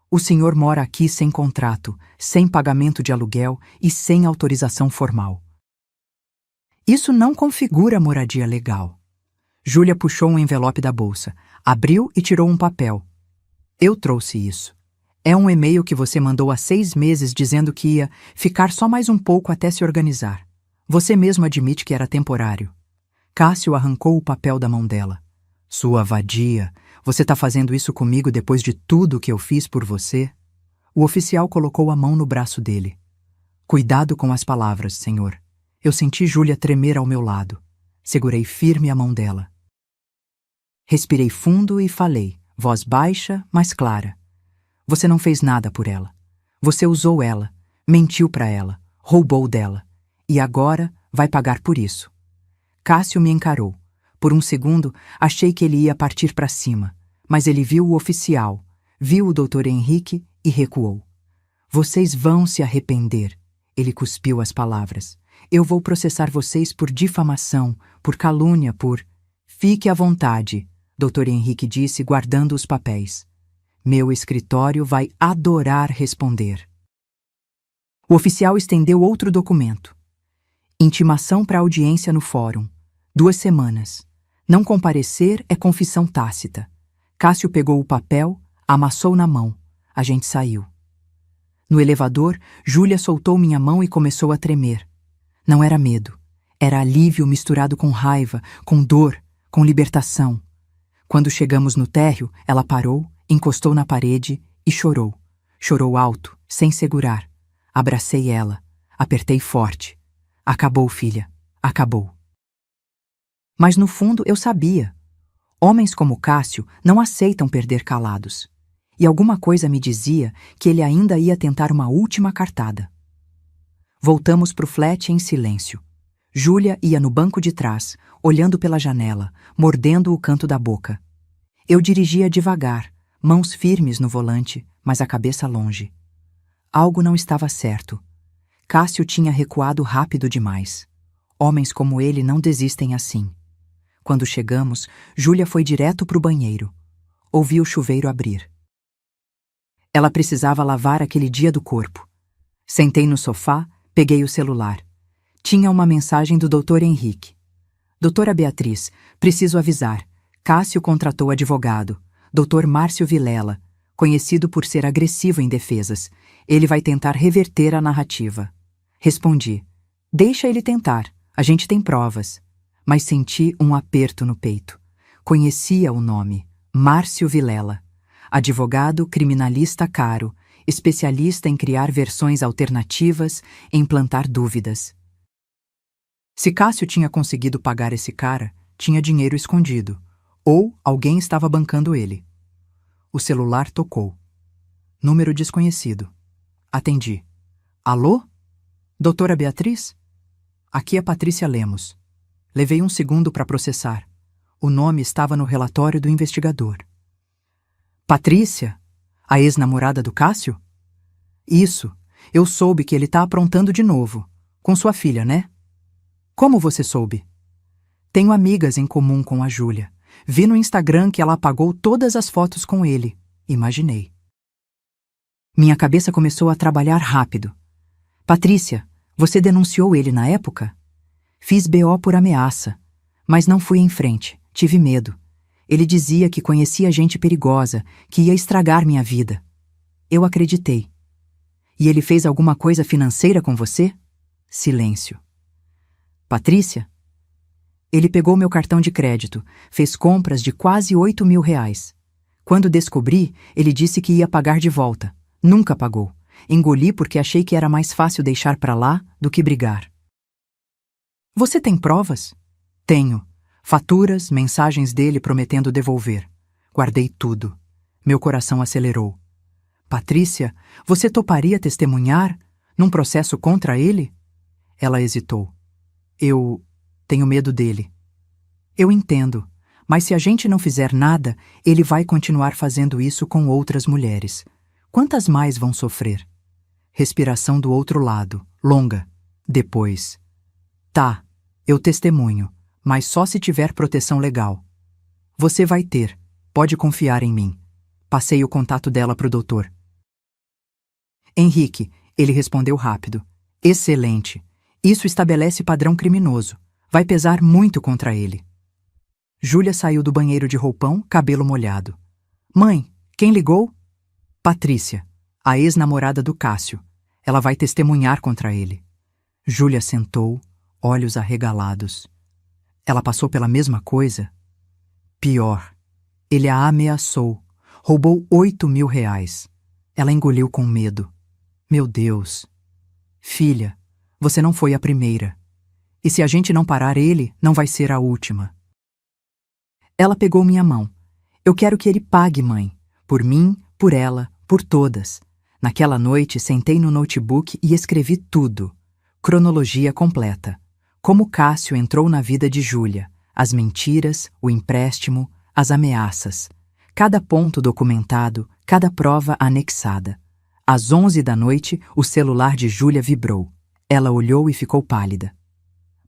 O senhor mora aqui sem contrato, sem pagamento de aluguel e sem autorização formal. Isso não configura moradia legal. Júlia puxou um envelope da bolsa, abriu e tirou um papel. Eu trouxe isso. É um e-mail que você mandou há 6 meses dizendo que ia ficar só mais um pouco até se organizar. Você mesmo admite que era temporário. Cássio arrancou o papel da mão dela. Sua vadia, você está fazendo isso comigo depois de tudo que eu fiz por você? O oficial colocou a mão no braço dele. Cuidado com as palavras, senhor. Eu senti Júlia tremer ao meu lado. Segurei firme a mão dela. Respirei fundo e falei, voz baixa, mas clara. Você não fez nada por ela. Você usou ela, mentiu para ela, roubou dela. E agora vai pagar por isso. Cássio me encarou. Por um segundo, achei que ele ia partir para cima, mas ele viu o oficial, viu o Dr. Henrique e recuou. Vocês vão se arrepender. Ele cuspiu as palavras. Eu vou processar vocês por difamação, por calúnia, por... Fique à vontade, Dr. Henrique disse, guardando os papéis. Meu escritório vai adorar responder. O oficial estendeu outro documento. Intimação para audiência no fórum. 2 semanas. Não comparecer é confissão tácita. Cássio pegou o papel, amassou na mão. A gente saiu. No elevador, Júlia soltou minha mão e começou a tremer. Não era medo. Era alívio misturado com raiva, com dor, com libertação. Quando chegamos no térreo, ela parou, encostou na parede e chorou. Chorou alto, sem segurar. Abracei ela. Apertei forte. Acabou, filha. Acabou. Mas no fundo eu sabia. Homens como Cássio não aceitam perder calados. E alguma coisa me dizia que ele ainda ia tentar uma última cartada. Voltamos pro flat em silêncio. Júlia ia no banco de trás, olhando pela janela, mordendo o canto da boca. Eu dirigia devagar, mãos firmes no volante, mas a cabeça longe. Algo não estava certo. Cássio tinha recuado rápido demais. Homens como ele não desistem assim. Quando chegamos, Júlia foi direto para o banheiro. Ouvi o chuveiro abrir. Ela precisava lavar aquele dia do corpo. Sentei no sofá, peguei o celular. Tinha uma mensagem do Dr. Henrique. Doutora Beatriz, preciso avisar. Cássio contratou advogado, Dr. Márcio Vilela, conhecido por ser agressivo em defesas. Ele vai tentar reverter a narrativa. Respondi. Deixa ele tentar, a gente tem provas. Mas senti um aperto no peito. Conhecia o nome, Márcio Vilela. Advogado criminalista caro, especialista em criar versões alternativas, em plantar dúvidas. Se Cássio tinha conseguido pagar esse cara, tinha dinheiro escondido. Ou alguém estava bancando ele. O celular tocou. Número desconhecido. Atendi. Alô? Doutora Beatriz? Aqui é Patrícia Lemos. Levei um segundo para processar. O nome estava no relatório do investigador. Patrícia? A ex-namorada do Cássio? Isso. Eu soube que ele está aprontando de novo. Com sua filha, né? Como você soube? Tenho amigas em comum com a Júlia. Vi no Instagram que ela apagou todas as fotos com ele. Imaginei. Minha cabeça começou a trabalhar rápido. Patrícia, você denunciou ele na época? Fiz BO por ameaça, mas não fui em frente. Tive medo. Ele dizia que conhecia gente perigosa, que ia estragar minha vida. Eu acreditei. E ele fez alguma coisa financeira com você? Silêncio. Patrícia? Ele pegou meu cartão de crédito, fez compras de quase R$ 8.000. Quando descobri, ele disse que ia pagar de volta. Nunca pagou. Engoli porque achei que era mais fácil deixar pra lá do que brigar. Você tem provas? Tenho. Faturas, mensagens dele prometendo devolver. Guardei tudo. Meu coração acelerou. Patrícia, você toparia testemunhar num processo contra ele? Ela hesitou. Eu tenho medo dele. Eu entendo, mas se a gente não fizer nada, ele vai continuar fazendo isso com outras mulheres. Quantas mais vão sofrer? Respiração do outro lado, longa. Depois. Tá, eu testemunho, mas só se tiver proteção legal. Você vai ter, pode confiar em mim. Passei o contato dela pro doutor. Henrique, ele respondeu rápido. Excelente. Isso estabelece padrão criminoso. Vai pesar muito contra ele. Júlia saiu do banheiro de roupão, cabelo molhado. Mãe, quem ligou? Patrícia, a ex-namorada do Cássio. Ela vai testemunhar contra ele. Júlia sentou, olhos arregalados. Ela passou pela mesma coisa? Pior. Ele a ameaçou. Roubou 8.000 reais. Ela engoliu com medo. Meu Deus. Filha, você não foi a primeira. E se a gente não parar ele, não vai ser a última. Ela pegou minha mão. Eu quero que ele pague, mãe. Por mim, por ela, por todas. Naquela noite, sentei no notebook e escrevi tudo. Cronologia completa. Como Cássio entrou na vida de Júlia. As mentiras, o empréstimo, as ameaças. Cada ponto documentado, cada prova anexada. Às 11 da noite, o celular de Júlia vibrou. Ela olhou e ficou pálida.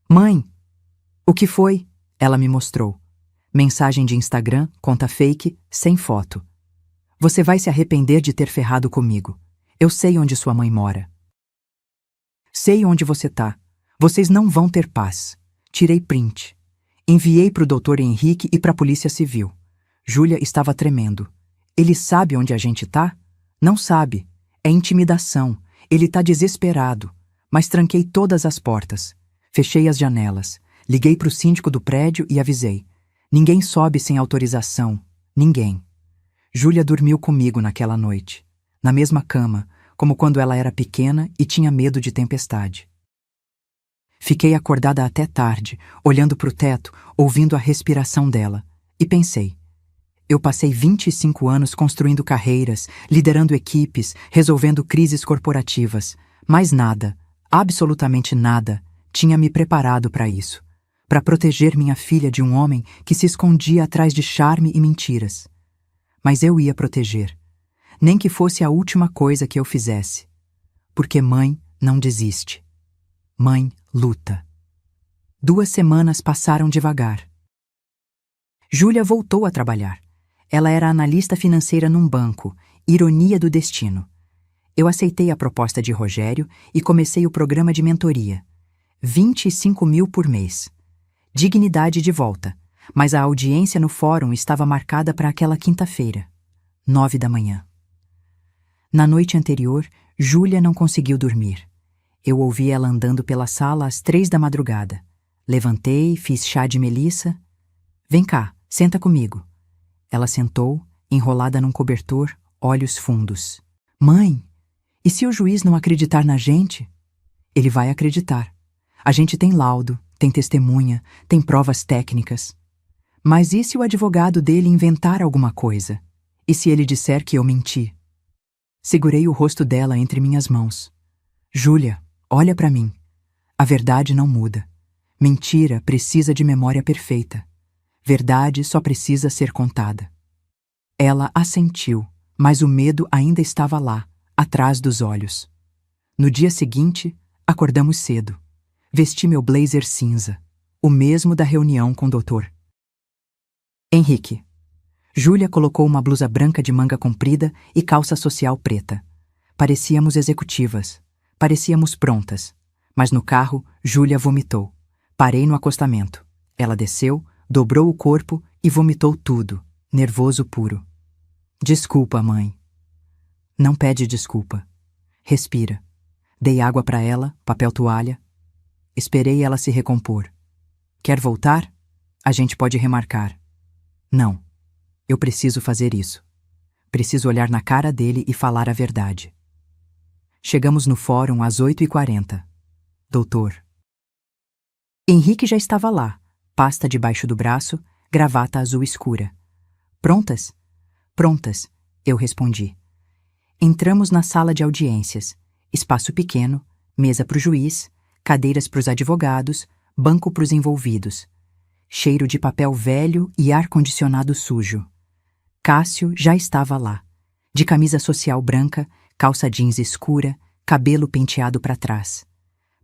Mãe! O que foi? Ela me mostrou. Mensagem de Instagram, conta fake, sem foto. Você vai se arrepender de ter ferrado comigo. Eu sei onde sua mãe mora. Sei onde você tá. Vocês não vão ter paz. Tirei print. Enviei pro Dr. Henrique e pra Polícia Civil. Júlia estava tremendo. Ele sabe onde a gente tá? Não sabe. É intimidação. Ele tá desesperado. Mas tranquei todas as portas. Fechei as janelas. Liguei pro síndico do prédio e avisei. Ninguém sobe sem autorização. Ninguém. Júlia dormiu comigo naquela noite. Na mesma cama, como quando ela era pequena e tinha medo de tempestade. Fiquei acordada até tarde, olhando pro teto, ouvindo a respiração dela. E pensei. Eu passei 25 anos construindo carreiras, liderando equipes, resolvendo crises corporativas. Mas nada, absolutamente nada, tinha me preparado para isso. Para proteger minha filha de um homem que se escondia atrás de charme e mentiras. Mas eu ia proteger. Nem que fosse a última coisa que eu fizesse. Porque mãe não desiste. Mãe luta. 2 semanas passaram devagar. Júlia voltou a trabalhar. Ela era analista financeira num banco, ironia do destino. Eu aceitei a proposta de Rogério e comecei o programa de mentoria. 25.000 por mês. Dignidade de volta, mas a audiência no fórum estava marcada para aquela quinta-feira, 9 da manhã. Na noite anterior, Júlia não conseguiu dormir. Eu ouvi ela andando pela sala às 3 da madrugada. Levantei, fiz chá de melissa. Vem cá, senta comigo. Ela sentou, enrolada num cobertor, olhos fundos. Mãe, e se o juiz não acreditar na gente? Ele vai acreditar. A gente tem laudo, tem testemunha, tem provas técnicas. Mas e se o advogado dele inventar alguma coisa? E se ele disser que eu menti? Segurei o rosto dela entre minhas mãos. Júlia, olha para mim. A verdade não muda. Mentira precisa de memória perfeita. Verdade só precisa ser contada. Ela assentiu, mas o medo ainda estava lá, atrás dos olhos. No dia seguinte, acordamos cedo. Vesti meu blazer cinza, o mesmo da reunião com o doutor. Henrique. Júlia colocou uma blusa branca de manga comprida e calça social preta. Parecíamos executivas. Parecíamos prontas. Mas no carro, Júlia vomitou. Parei no acostamento. Ela desceu, dobrou o corpo e vomitou tudo, nervoso puro. Desculpa, mãe. Não pede desculpa. Respira. Dei água para ela, papel toalha. Esperei ela se recompor. Quer voltar? A gente pode remarcar. Não. Eu preciso fazer isso. Preciso olhar na cara dele e falar a verdade. Chegamos no fórum às 8h40. Doutor. Henrique já estava lá, pasta debaixo do braço, gravata azul escura. Prontas? Prontas, eu respondi. Entramos na sala de audiências. Espaço pequeno, mesa para o juiz, cadeiras para os advogados, banco para os envolvidos. Cheiro de papel velho e ar-condicionado sujo. Cássio já estava lá, de camisa social branca, calça jeans escura, cabelo penteado para trás.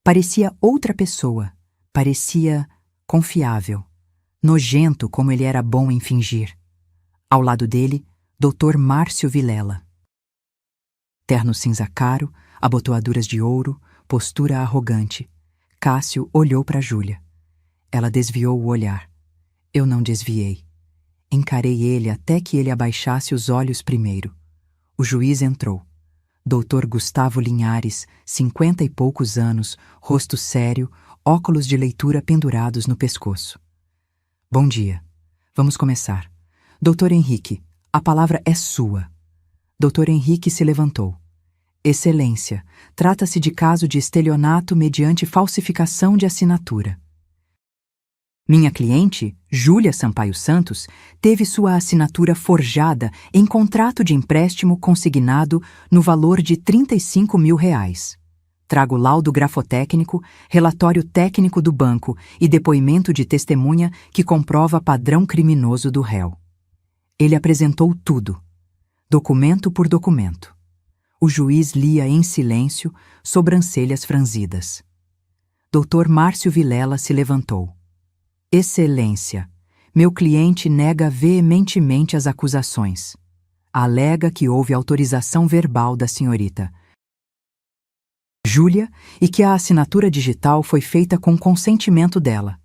Parecia outra pessoa, parecia confiável, nojento como ele era bom em fingir. Ao lado dele, Dr. Márcio Vilela. Terno cinza caro, abotoaduras de ouro, postura arrogante. Cássio olhou para Júlia. Ela desviou o olhar. Eu não desviei. Encarei ele até que ele abaixasse os olhos primeiro. O juiz entrou. Doutor Gustavo Linhares, 50 e poucos anos, rosto sério, óculos de leitura pendurados no pescoço. Bom dia. Vamos começar. Doutor Henrique, a palavra é sua. Doutor Henrique se levantou. Excelência, trata-se de caso de estelionato mediante falsificação de assinatura. Minha cliente, Júlia Sampaio Santos, teve sua assinatura forjada em contrato de empréstimo consignado no valor de R$35 mil. Trago laudo grafotécnico, relatório técnico do banco e depoimento de testemunha que comprova padrão criminoso do réu. Ele apresentou tudo, documento por documento. O juiz lia em silêncio, sobrancelhas franzidas. Dr. Márcio Vilela se levantou. Excelência, meu cliente nega veementemente as acusações. Alega que houve autorização verbal da senhorita Júlia e que a assinatura digital foi feita com consentimento dela.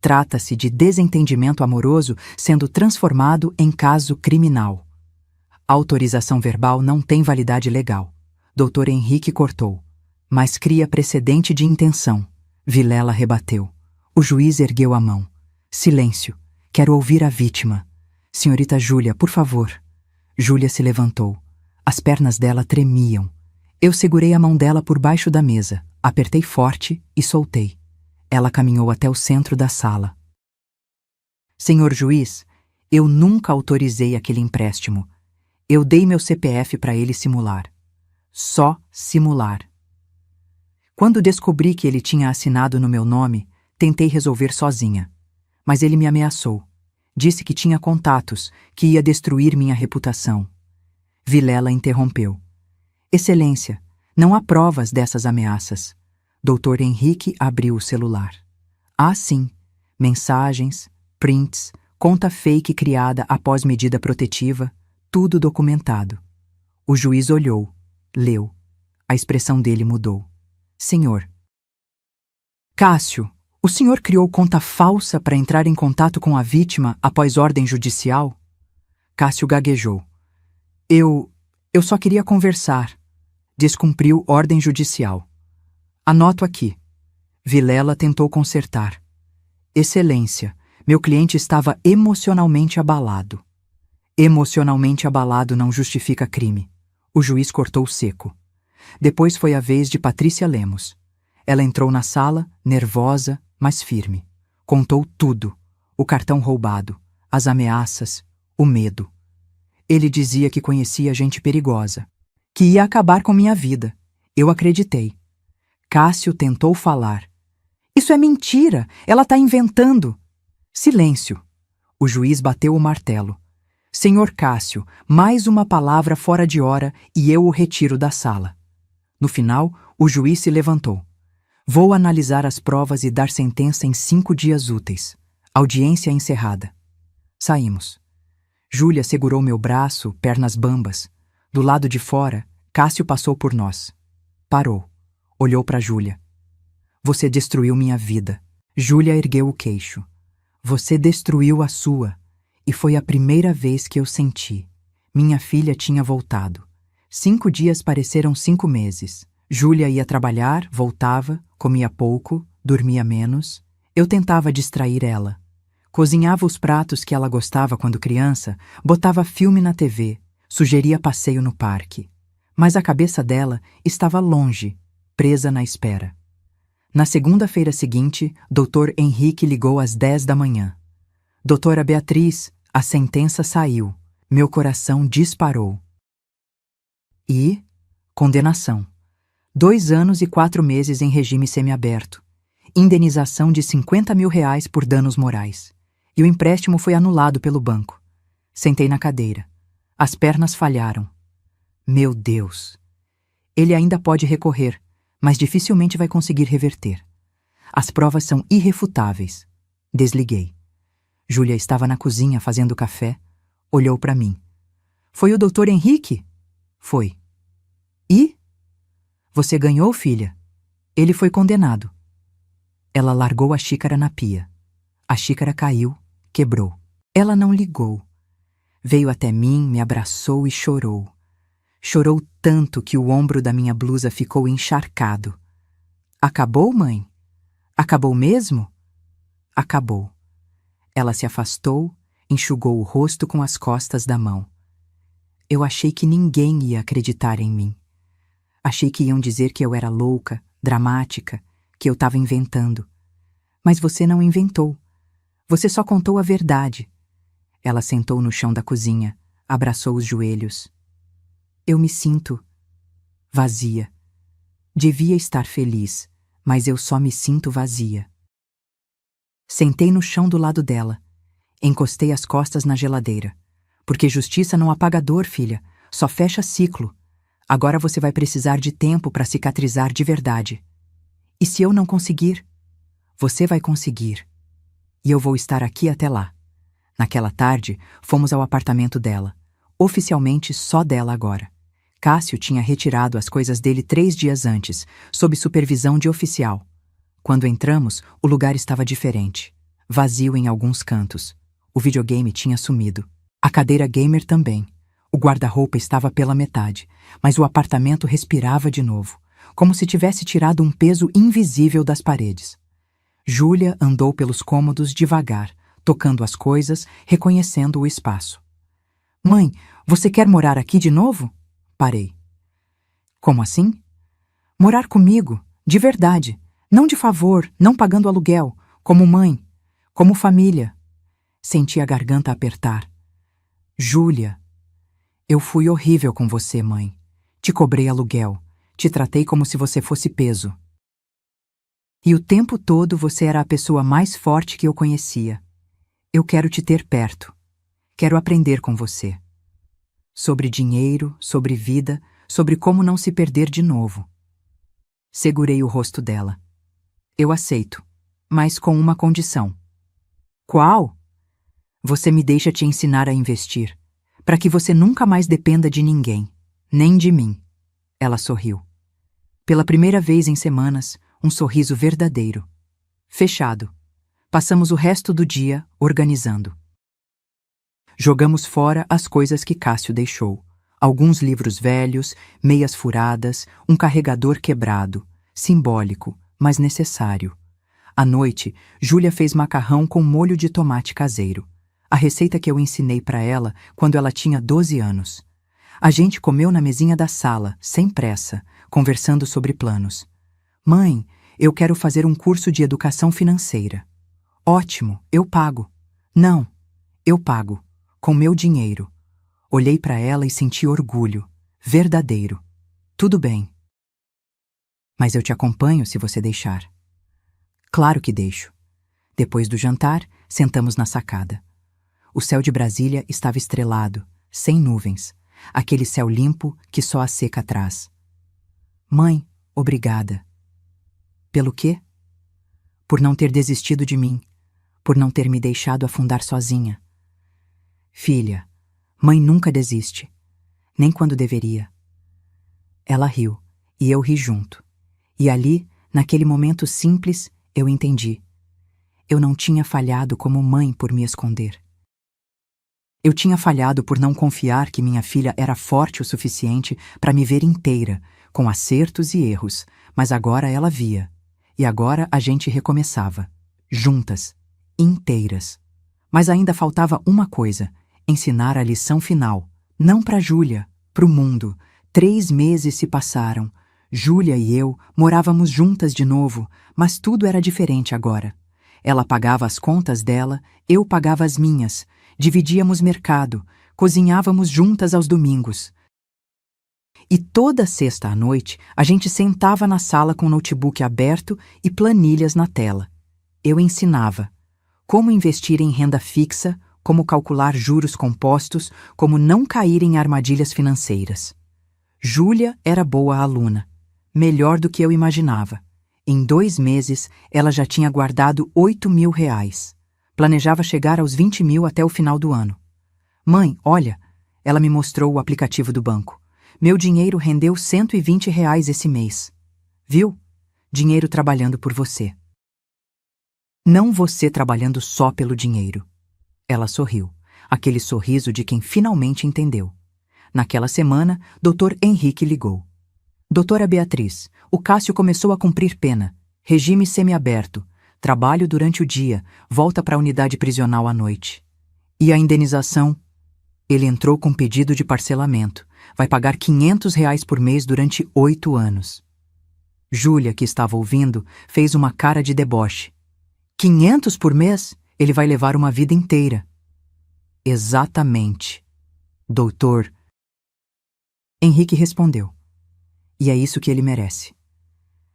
Trata-se de desentendimento amoroso sendo transformado em caso criminal. A autorização verbal não tem validade legal. Dr. Henrique cortou. Mas cria precedente de intenção. Vilela rebateu. O juiz ergueu a mão. Silêncio. Quero ouvir a vítima. Senhorita Júlia, por favor. Júlia se levantou. As pernas dela tremiam. Eu segurei a mão dela por baixo da mesa, apertei forte e soltei. Ela caminhou até o centro da sala. Senhor juiz, eu nunca autorizei aquele empréstimo. Eu dei meu CPF para ele simular. Só simular. Quando descobri que ele tinha assinado no meu nome, tentei resolver sozinha. Mas ele me ameaçou. Disse que tinha contatos, que ia destruir minha reputação. Vilela interrompeu. Excelência, não há provas dessas ameaças. Dr. Henrique abriu o celular. Há sim, mensagens, prints, conta fake criada após medida protetiva, tudo documentado. O juiz olhou, leu. A expressão dele mudou. Senhor. Cássio, o senhor criou conta falsa para entrar em contato com a vítima após ordem judicial? Cássio gaguejou. Eu só queria conversar. Descumpriu ordem judicial. Anoto aqui. Vilela tentou consertar. Excelência, meu cliente estava emocionalmente abalado. Emocionalmente abalado não justifica crime. O juiz cortou seco. Depois foi a vez de Patrícia Lemos. Ela entrou na sala, nervosa, mas firme. Contou tudo. O cartão roubado, as ameaças, o medo. Ele dizia que conhecia gente perigosa, que ia acabar com minha vida. Eu acreditei. Cássio tentou falar. Isso é mentira! Ela está inventando! Silêncio. O juiz bateu o martelo. Senhor Cássio, mais uma palavra fora de hora e eu o retiro da sala. No final, o juiz se levantou. Vou analisar as provas e dar sentença em 5 dias úteis. Audiência encerrada. Saímos. Júlia segurou meu braço, pernas bambas. Do lado de fora, Cássio passou por nós. Parou. Olhou para Júlia. Você destruiu minha vida. Júlia ergueu o queixo. Você destruiu a sua. E foi a primeira vez que eu senti. Minha filha tinha voltado. 5 dias pareceram 5 meses. Júlia ia trabalhar, voltava, comia pouco, dormia menos. Eu tentava distrair ela. Cozinhava os pratos que ela gostava quando criança, botava filme na TV, sugeria passeio no parque. Mas a cabeça dela estava longe, presa na espera. Na segunda-feira seguinte, Dr. Henrique ligou às 10 da manhã. Doutora Beatriz, a sentença saiu. Meu coração disparou. E? Condenação. 2 anos e 4 meses em regime semiaberto. Indenização de R$ 50.000 por danos morais. E o empréstimo foi anulado pelo banco. Sentei na cadeira. As pernas falharam. Meu Deus! Ele ainda pode recorrer, mas dificilmente vai conseguir reverter. As provas são irrefutáveis. Desliguei. Júlia estava na cozinha fazendo café. Olhou para mim. Foi o Dr. Henrique? Foi. E? Você ganhou, filha? Ele foi condenado. Ela largou a xícara na pia. A xícara caiu, quebrou. Ela não ligou. Veio até mim, me abraçou e chorou. Chorou tanto que o ombro da minha blusa ficou encharcado. Acabou, mãe? Acabou mesmo? Acabou. Ela se afastou, enxugou o rosto com as costas da mão. Eu achei que ninguém ia acreditar em mim. Achei que iam dizer que eu era louca, dramática, que eu estava inventando. Mas você não inventou. Você só contou a verdade. Ela sentou no chão da cozinha, abraçou os joelhos. Eu me sinto vazia. Devia estar feliz, mas eu só me sinto vazia. Sentei no chão do lado dela. Encostei as costas na geladeira. Porque justiça não apaga dor, filha, só fecha ciclo. Agora você vai precisar de tempo para cicatrizar de verdade. E se eu não conseguir? Você vai conseguir. E eu vou estar aqui até lá. Naquela tarde, fomos ao apartamento dela. Oficialmente só dela agora. Cássio tinha retirado as coisas dele 3 dias antes, sob supervisão de oficial. Quando entramos, o lugar estava diferente. Vazio em alguns cantos. O videogame tinha sumido. A cadeira gamer também. O guarda-roupa estava pela metade, mas o apartamento respirava de novo, como se tivesse tirado um peso invisível das paredes. Júlia andou pelos cômodos devagar, tocando as coisas, reconhecendo o espaço. Mãe, você quer morar aqui de novo? Parei. Como assim? Morar comigo, de verdade, não de favor, não pagando aluguel, como mãe, como família. Senti a garganta apertar. Júlia, eu fui horrível com você, mãe. Te cobrei aluguel, te tratei como se você fosse peso. E o tempo todo você era a pessoa mais forte que eu conhecia. Eu quero te ter perto. Quero aprender com você. Sobre dinheiro, sobre vida, sobre como não se perder de novo. Segurei o rosto dela. Eu aceito, mas com uma condição. Qual? Você me deixa te ensinar a investir, para que você nunca mais dependa de ninguém, nem de mim. Ela sorriu. Pela primeira vez em semanas, um sorriso verdadeiro. Fechado. Passamos o resto do dia organizando. Jogamos fora as coisas que Cássio deixou. Alguns livros velhos, meias furadas, um carregador quebrado. Simbólico, mas necessário. À noite, Júlia fez macarrão com molho de tomate caseiro. A receita que eu ensinei para ela quando ela tinha 12 anos. A gente comeu na mesinha da sala, sem pressa, conversando sobre planos. Mãe, eu quero fazer um curso de educação financeira. Ótimo, eu pago. Não, eu pago. Com meu dinheiro. Olhei para ela e senti orgulho. Verdadeiro. Tudo bem. Mas eu te acompanho se você deixar. Claro que deixo. Depois do jantar, sentamos na sacada. O céu de Brasília estava estrelado, sem nuvens. Aquele céu limpo que só a seca traz. Mãe, obrigada. Pelo quê? Por não ter desistido de mim. Por não ter me deixado afundar sozinha. Filha, mãe nunca desiste. Nem quando deveria. Ela riu, e eu ri junto. E ali, naquele momento simples, eu entendi. Eu não tinha falhado como mãe por me esconder. Eu tinha falhado por não confiar que minha filha era forte o suficiente para me ver inteira, com acertos e erros, mas agora ela via. E agora a gente recomeçava. Juntas. Inteiras. Mas ainda faltava uma coisa: ensinar a lição final. Não para Júlia, para o mundo. 3 meses se passaram. Júlia e eu morávamos juntas de novo, mas tudo era diferente agora. Ela pagava as contas dela, eu pagava as minhas, dividíamos mercado, cozinhávamos juntas aos domingos. E toda sexta à noite, a gente sentava na sala com o notebook aberto e planilhas na tela. Eu ensinava como investir em renda fixa, como calcular juros compostos, como não cair em armadilhas financeiras. Júlia era boa aluna, melhor do que eu imaginava. Em 2 meses, ela já tinha guardado R$ 8.000. Planejava chegar aos 20.000 até o final do ano. Mãe, olha, ela me mostrou o aplicativo do banco. Meu dinheiro rendeu R$ 120 esse mês. Viu? Dinheiro trabalhando por você. Não você trabalhando só pelo dinheiro. Ela sorriu, aquele sorriso de quem finalmente entendeu. Naquela semana, Dr. Henrique ligou. Doutora Beatriz, o Cássio começou a cumprir pena. Regime semiaberto. Trabalho durante o dia, volta para a unidade prisional à noite. E a indenização? Ele entrou com pedido de parcelamento. Vai pagar R$ 500 por mês durante 8 anos. Júlia, que estava ouvindo, fez uma cara de deboche. 500 por mês? Ele vai levar uma vida inteira. Exatamente. Doutor. Henrique respondeu. E é isso que ele merece.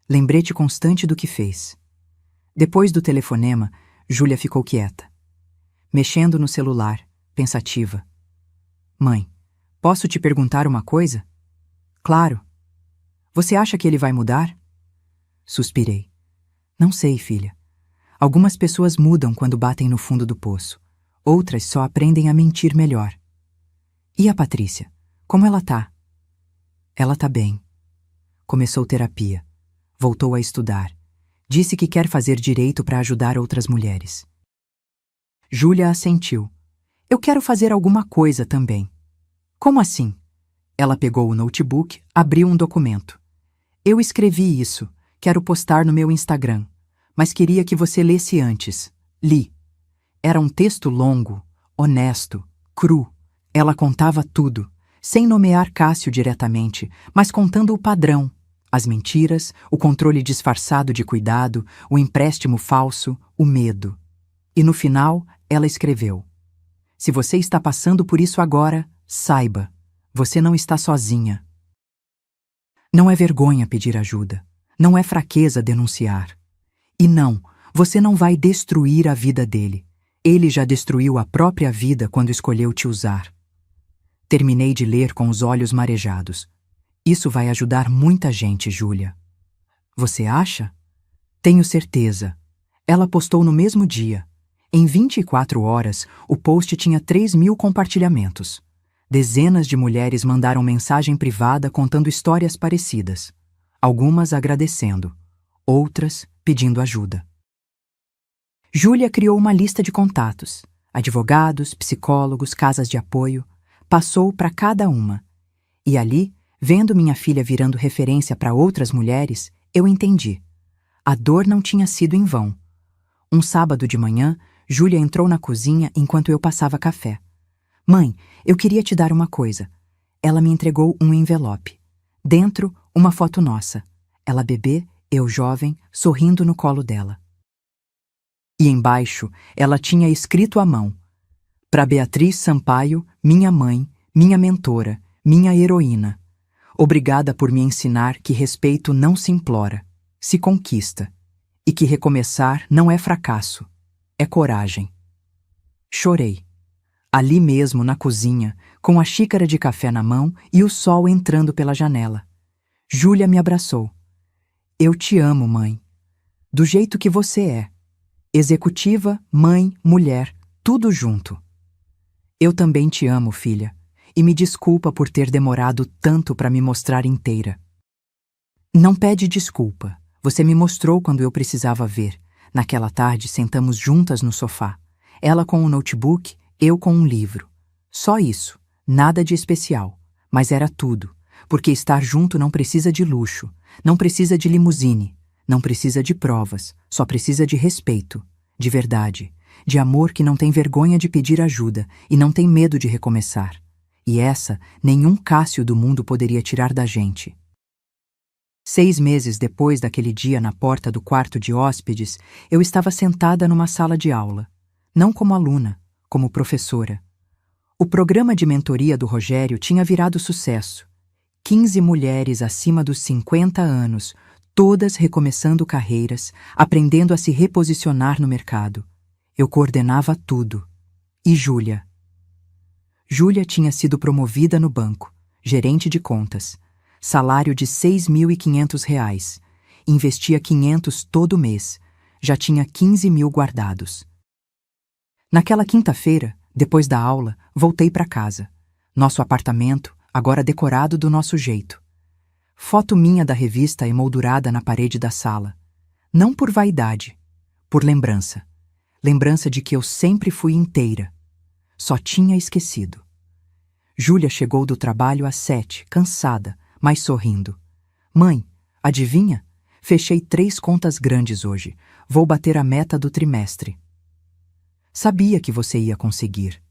Lembrete constante do que fez. Depois do telefonema, Júlia ficou quieta, mexendo no celular, pensativa. Mãe, posso te perguntar uma coisa? Claro. Você acha que ele vai mudar? Suspirei. Não sei, filha. Algumas pessoas mudam quando batem no fundo do poço. Outras só aprendem a mentir melhor. E a Patrícia? Como ela tá? Ela tá bem. Começou terapia. Voltou a estudar. Disse que quer fazer direito para ajudar outras mulheres. Júlia assentiu. Eu quero fazer alguma coisa também. Como assim? Ela pegou o notebook, abriu um documento. Eu escrevi isso. Quero postar no meu Instagram. Mas queria que você lesse antes. Li. Era um texto longo, honesto, cru. Ela contava tudo, sem nomear Cássio diretamente, mas contando o padrão. As mentiras, o controle disfarçado de cuidado, o empréstimo falso, o medo. E no final, ela escreveu: Se você está passando por isso agora, saiba, você não está sozinha. Não é vergonha pedir ajuda. Não é fraqueza denunciar. E não, você não vai destruir a vida dele. Ele já destruiu a própria vida quando escolheu te usar. Terminei de ler com os olhos marejados. Isso vai ajudar muita gente, Júlia. Você acha? Tenho certeza. Ela postou no mesmo dia. Em 24 horas, o post tinha 3.000 compartilhamentos. Dezenas de mulheres mandaram mensagem privada contando histórias parecidas. Algumas agradecendo, outras pedindo ajuda. Júlia criou uma lista de contatos. Advogados, psicólogos, casas de apoio. Passou para cada uma. E ali, vendo minha filha virando referência para outras mulheres, eu entendi. A dor não tinha sido em vão. Um sábado de manhã, Júlia entrou na cozinha enquanto eu passava café. Mãe, eu queria te dar uma coisa. Ela me entregou um envelope. Dentro, uma foto nossa. Ela bebê, eu jovem, sorrindo no colo dela. E embaixo, ela tinha escrito à mão: Para Beatriz Sampaio, minha mãe, minha mentora, minha heroína. Obrigada por me ensinar que respeito não se implora, se conquista. E que recomeçar não é fracasso, é coragem. Chorei. Ali mesmo, na cozinha, com a xícara de café na mão e o sol entrando pela janela. Júlia me abraçou. Eu te amo, mãe. Do jeito que você é. Executiva, mãe, mulher, tudo junto. Eu também te amo, filha, e me desculpa por ter demorado tanto para me mostrar inteira. Não pede desculpa. Você me mostrou quando eu precisava ver. Naquela tarde, sentamos juntas no sofá. Ela com um notebook, eu com um livro. Só isso, nada de especial. Mas era tudo, porque estar junto não precisa de luxo, não precisa de limusine, não precisa de provas, só precisa de respeito, de verdade, de amor que não tem vergonha de pedir ajuda e não tem medo de recomeçar. E essa, nenhum Cássio do mundo poderia tirar da gente. 6 meses depois daquele dia na porta do quarto de hóspedes, eu estava sentada numa sala de aula, não como aluna, como professora. O programa de mentoria do Rogério tinha virado sucesso. 15 mulheres acima dos 50 anos, todas recomeçando carreiras, aprendendo a se reposicionar no mercado. Eu coordenava tudo. E Júlia? Júlia tinha sido promovida no banco, gerente de contas, salário de R$ 6.500, investia 500 todo mês, já tinha 15 mil guardados. Naquela quinta-feira, depois da aula, voltei para casa. Nosso apartamento, agora decorado do nosso jeito. Foto minha da revista emoldurada na parede da sala. Não por vaidade, por lembrança. Lembrança de que eu sempre fui inteira. Só tinha esquecido. Júlia chegou do trabalho às 7, cansada, mas sorrindo. Mãe, adivinha? Fechei 3 contas grandes hoje. Vou bater a meta do trimestre. Sabia que você ia conseguir.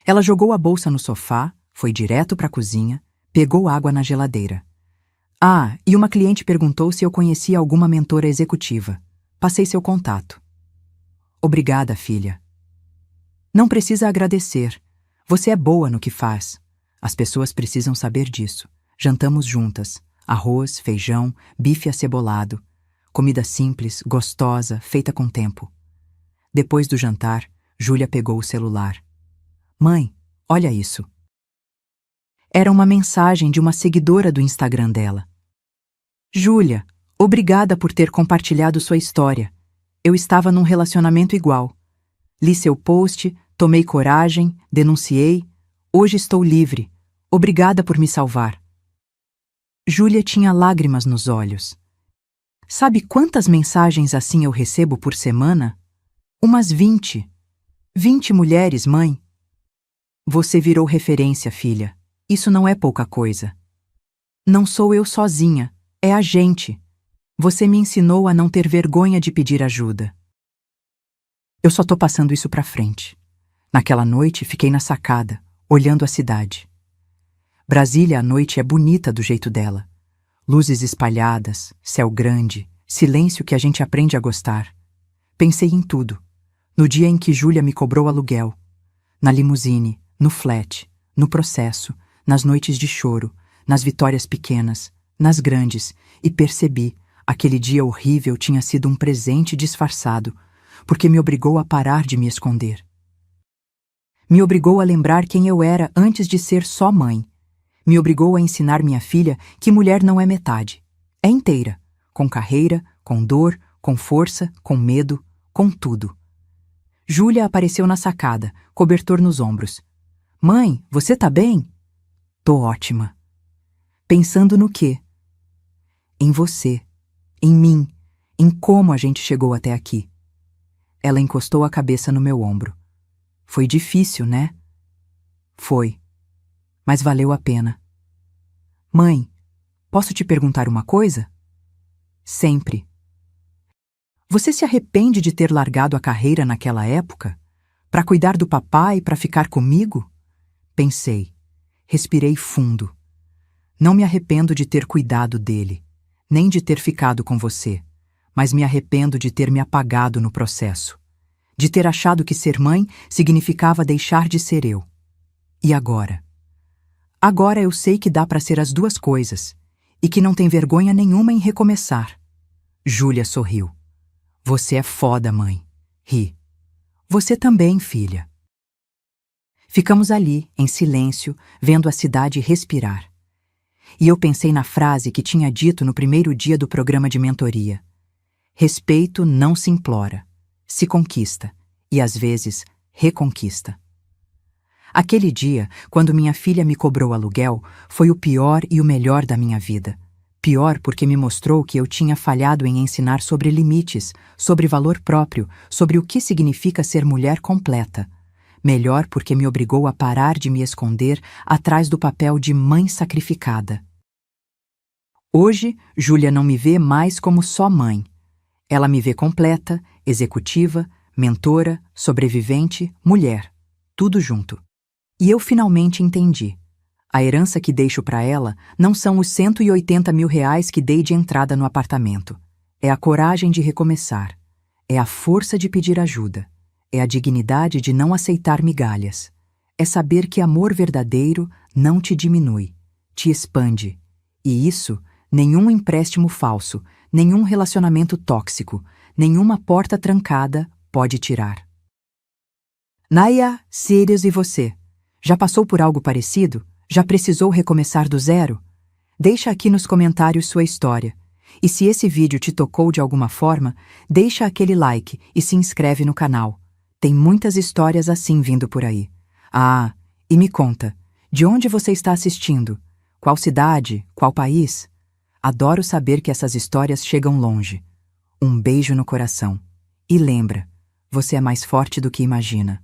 Ela jogou a bolsa no sofá, foi direto para a cozinha, pegou água na geladeira. Ah, e uma cliente perguntou se eu conhecia alguma mentora executiva. Passei seu contato. Obrigada, filha. Não precisa agradecer. Você é boa no que faz. As pessoas precisam saber disso. Jantamos juntas. Arroz, feijão, bife acebolado. Comida simples, gostosa, feita com tempo. Depois do jantar, Júlia pegou o celular. Mãe, olha isso. Era uma mensagem de uma seguidora do Instagram dela. Júlia, obrigada por ter compartilhado sua história. Eu estava num relacionamento igual. Li seu post, tomei coragem, denunciei. Hoje estou livre. Obrigada por me salvar. Júlia tinha lágrimas nos olhos. Sabe quantas mensagens assim eu recebo por semana? Umas 20. 20 mulheres, mãe. Você virou referência, filha. Isso não é pouca coisa. Não sou eu sozinha, é a gente. Você me ensinou a não ter vergonha de pedir ajuda. Eu só tô passando isso pra frente. Naquela noite, fiquei na sacada, olhando a cidade. Brasília à noite é bonita do jeito dela. Luzes espalhadas, céu grande, silêncio que a gente aprende a gostar. Pensei em tudo. No dia em que Júlia me cobrou aluguel. Na limusine, no flat, no processo, nas noites de choro, nas vitórias pequenas, nas grandes, e percebi, aquele dia horrível tinha sido um presente disfarçado, porque me obrigou a parar de me esconder. Me obrigou a lembrar quem eu era antes de ser só mãe. Me obrigou a ensinar minha filha que mulher não é metade. É inteira, com carreira, com dor, com força, com medo, com tudo. Júlia apareceu na sacada, cobertor nos ombros. Mãe, você tá bem? Tô ótima. Pensando no quê? Em você, em mim, em como a gente chegou até aqui. Ela encostou a cabeça no meu ombro. Foi difícil, né? Foi. Mas valeu a pena. Mãe, posso te perguntar uma coisa? Sempre. Você se arrepende de ter largado a carreira naquela época? Para cuidar do papai, para ficar comigo? Pensei. Respirei fundo. Não me arrependo de ter cuidado dele, nem de ter ficado com você, mas me arrependo de ter me apagado no processo. De ter achado que ser mãe significava deixar de ser eu. E agora? Agora eu sei que dá para ser as duas coisas, e que não tem vergonha nenhuma em recomeçar. Júlia sorriu. Você é foda, mãe. Ri. Você também, filha. Ficamos ali, em silêncio, vendo a cidade respirar. E eu pensei na frase que tinha dito no primeiro dia do programa de mentoria. Respeito não se implora, se conquista, e às vezes reconquista. Aquele dia, quando minha filha me cobrou aluguel, foi o pior e o melhor da minha vida. Pior porque me mostrou que eu tinha falhado em ensinar sobre limites, sobre valor próprio, sobre o que significa ser mulher completa. Melhor porque me obrigou a parar de me esconder atrás do papel de mãe sacrificada. Hoje, Júlia não me vê mais como só mãe. Ela me vê completa, executiva, mentora, sobrevivente, mulher. Tudo junto. E eu finalmente entendi. A herança que deixo para ela não são os 180 mil reais que dei de entrada no apartamento. É a coragem de recomeçar. É a força de pedir ajuda. É a dignidade de não aceitar migalhas. É saber que amor verdadeiro não te diminui, te expande. E isso, nenhum empréstimo falso, nenhum relacionamento tóxico, nenhuma porta trancada pode tirar. Naya, Sirius e você? Já passou por algo parecido? Já precisou recomeçar do zero? Deixa aqui nos comentários sua história. E se esse vídeo te tocou de alguma forma, deixa aquele like e se inscreve no canal. Tem muitas histórias assim vindo por aí. Ah, e me conta, de onde você está assistindo? Qual cidade? Qual país? Adoro saber que essas histórias chegam longe. Um beijo no coração. E lembra, você é mais forte do que imagina.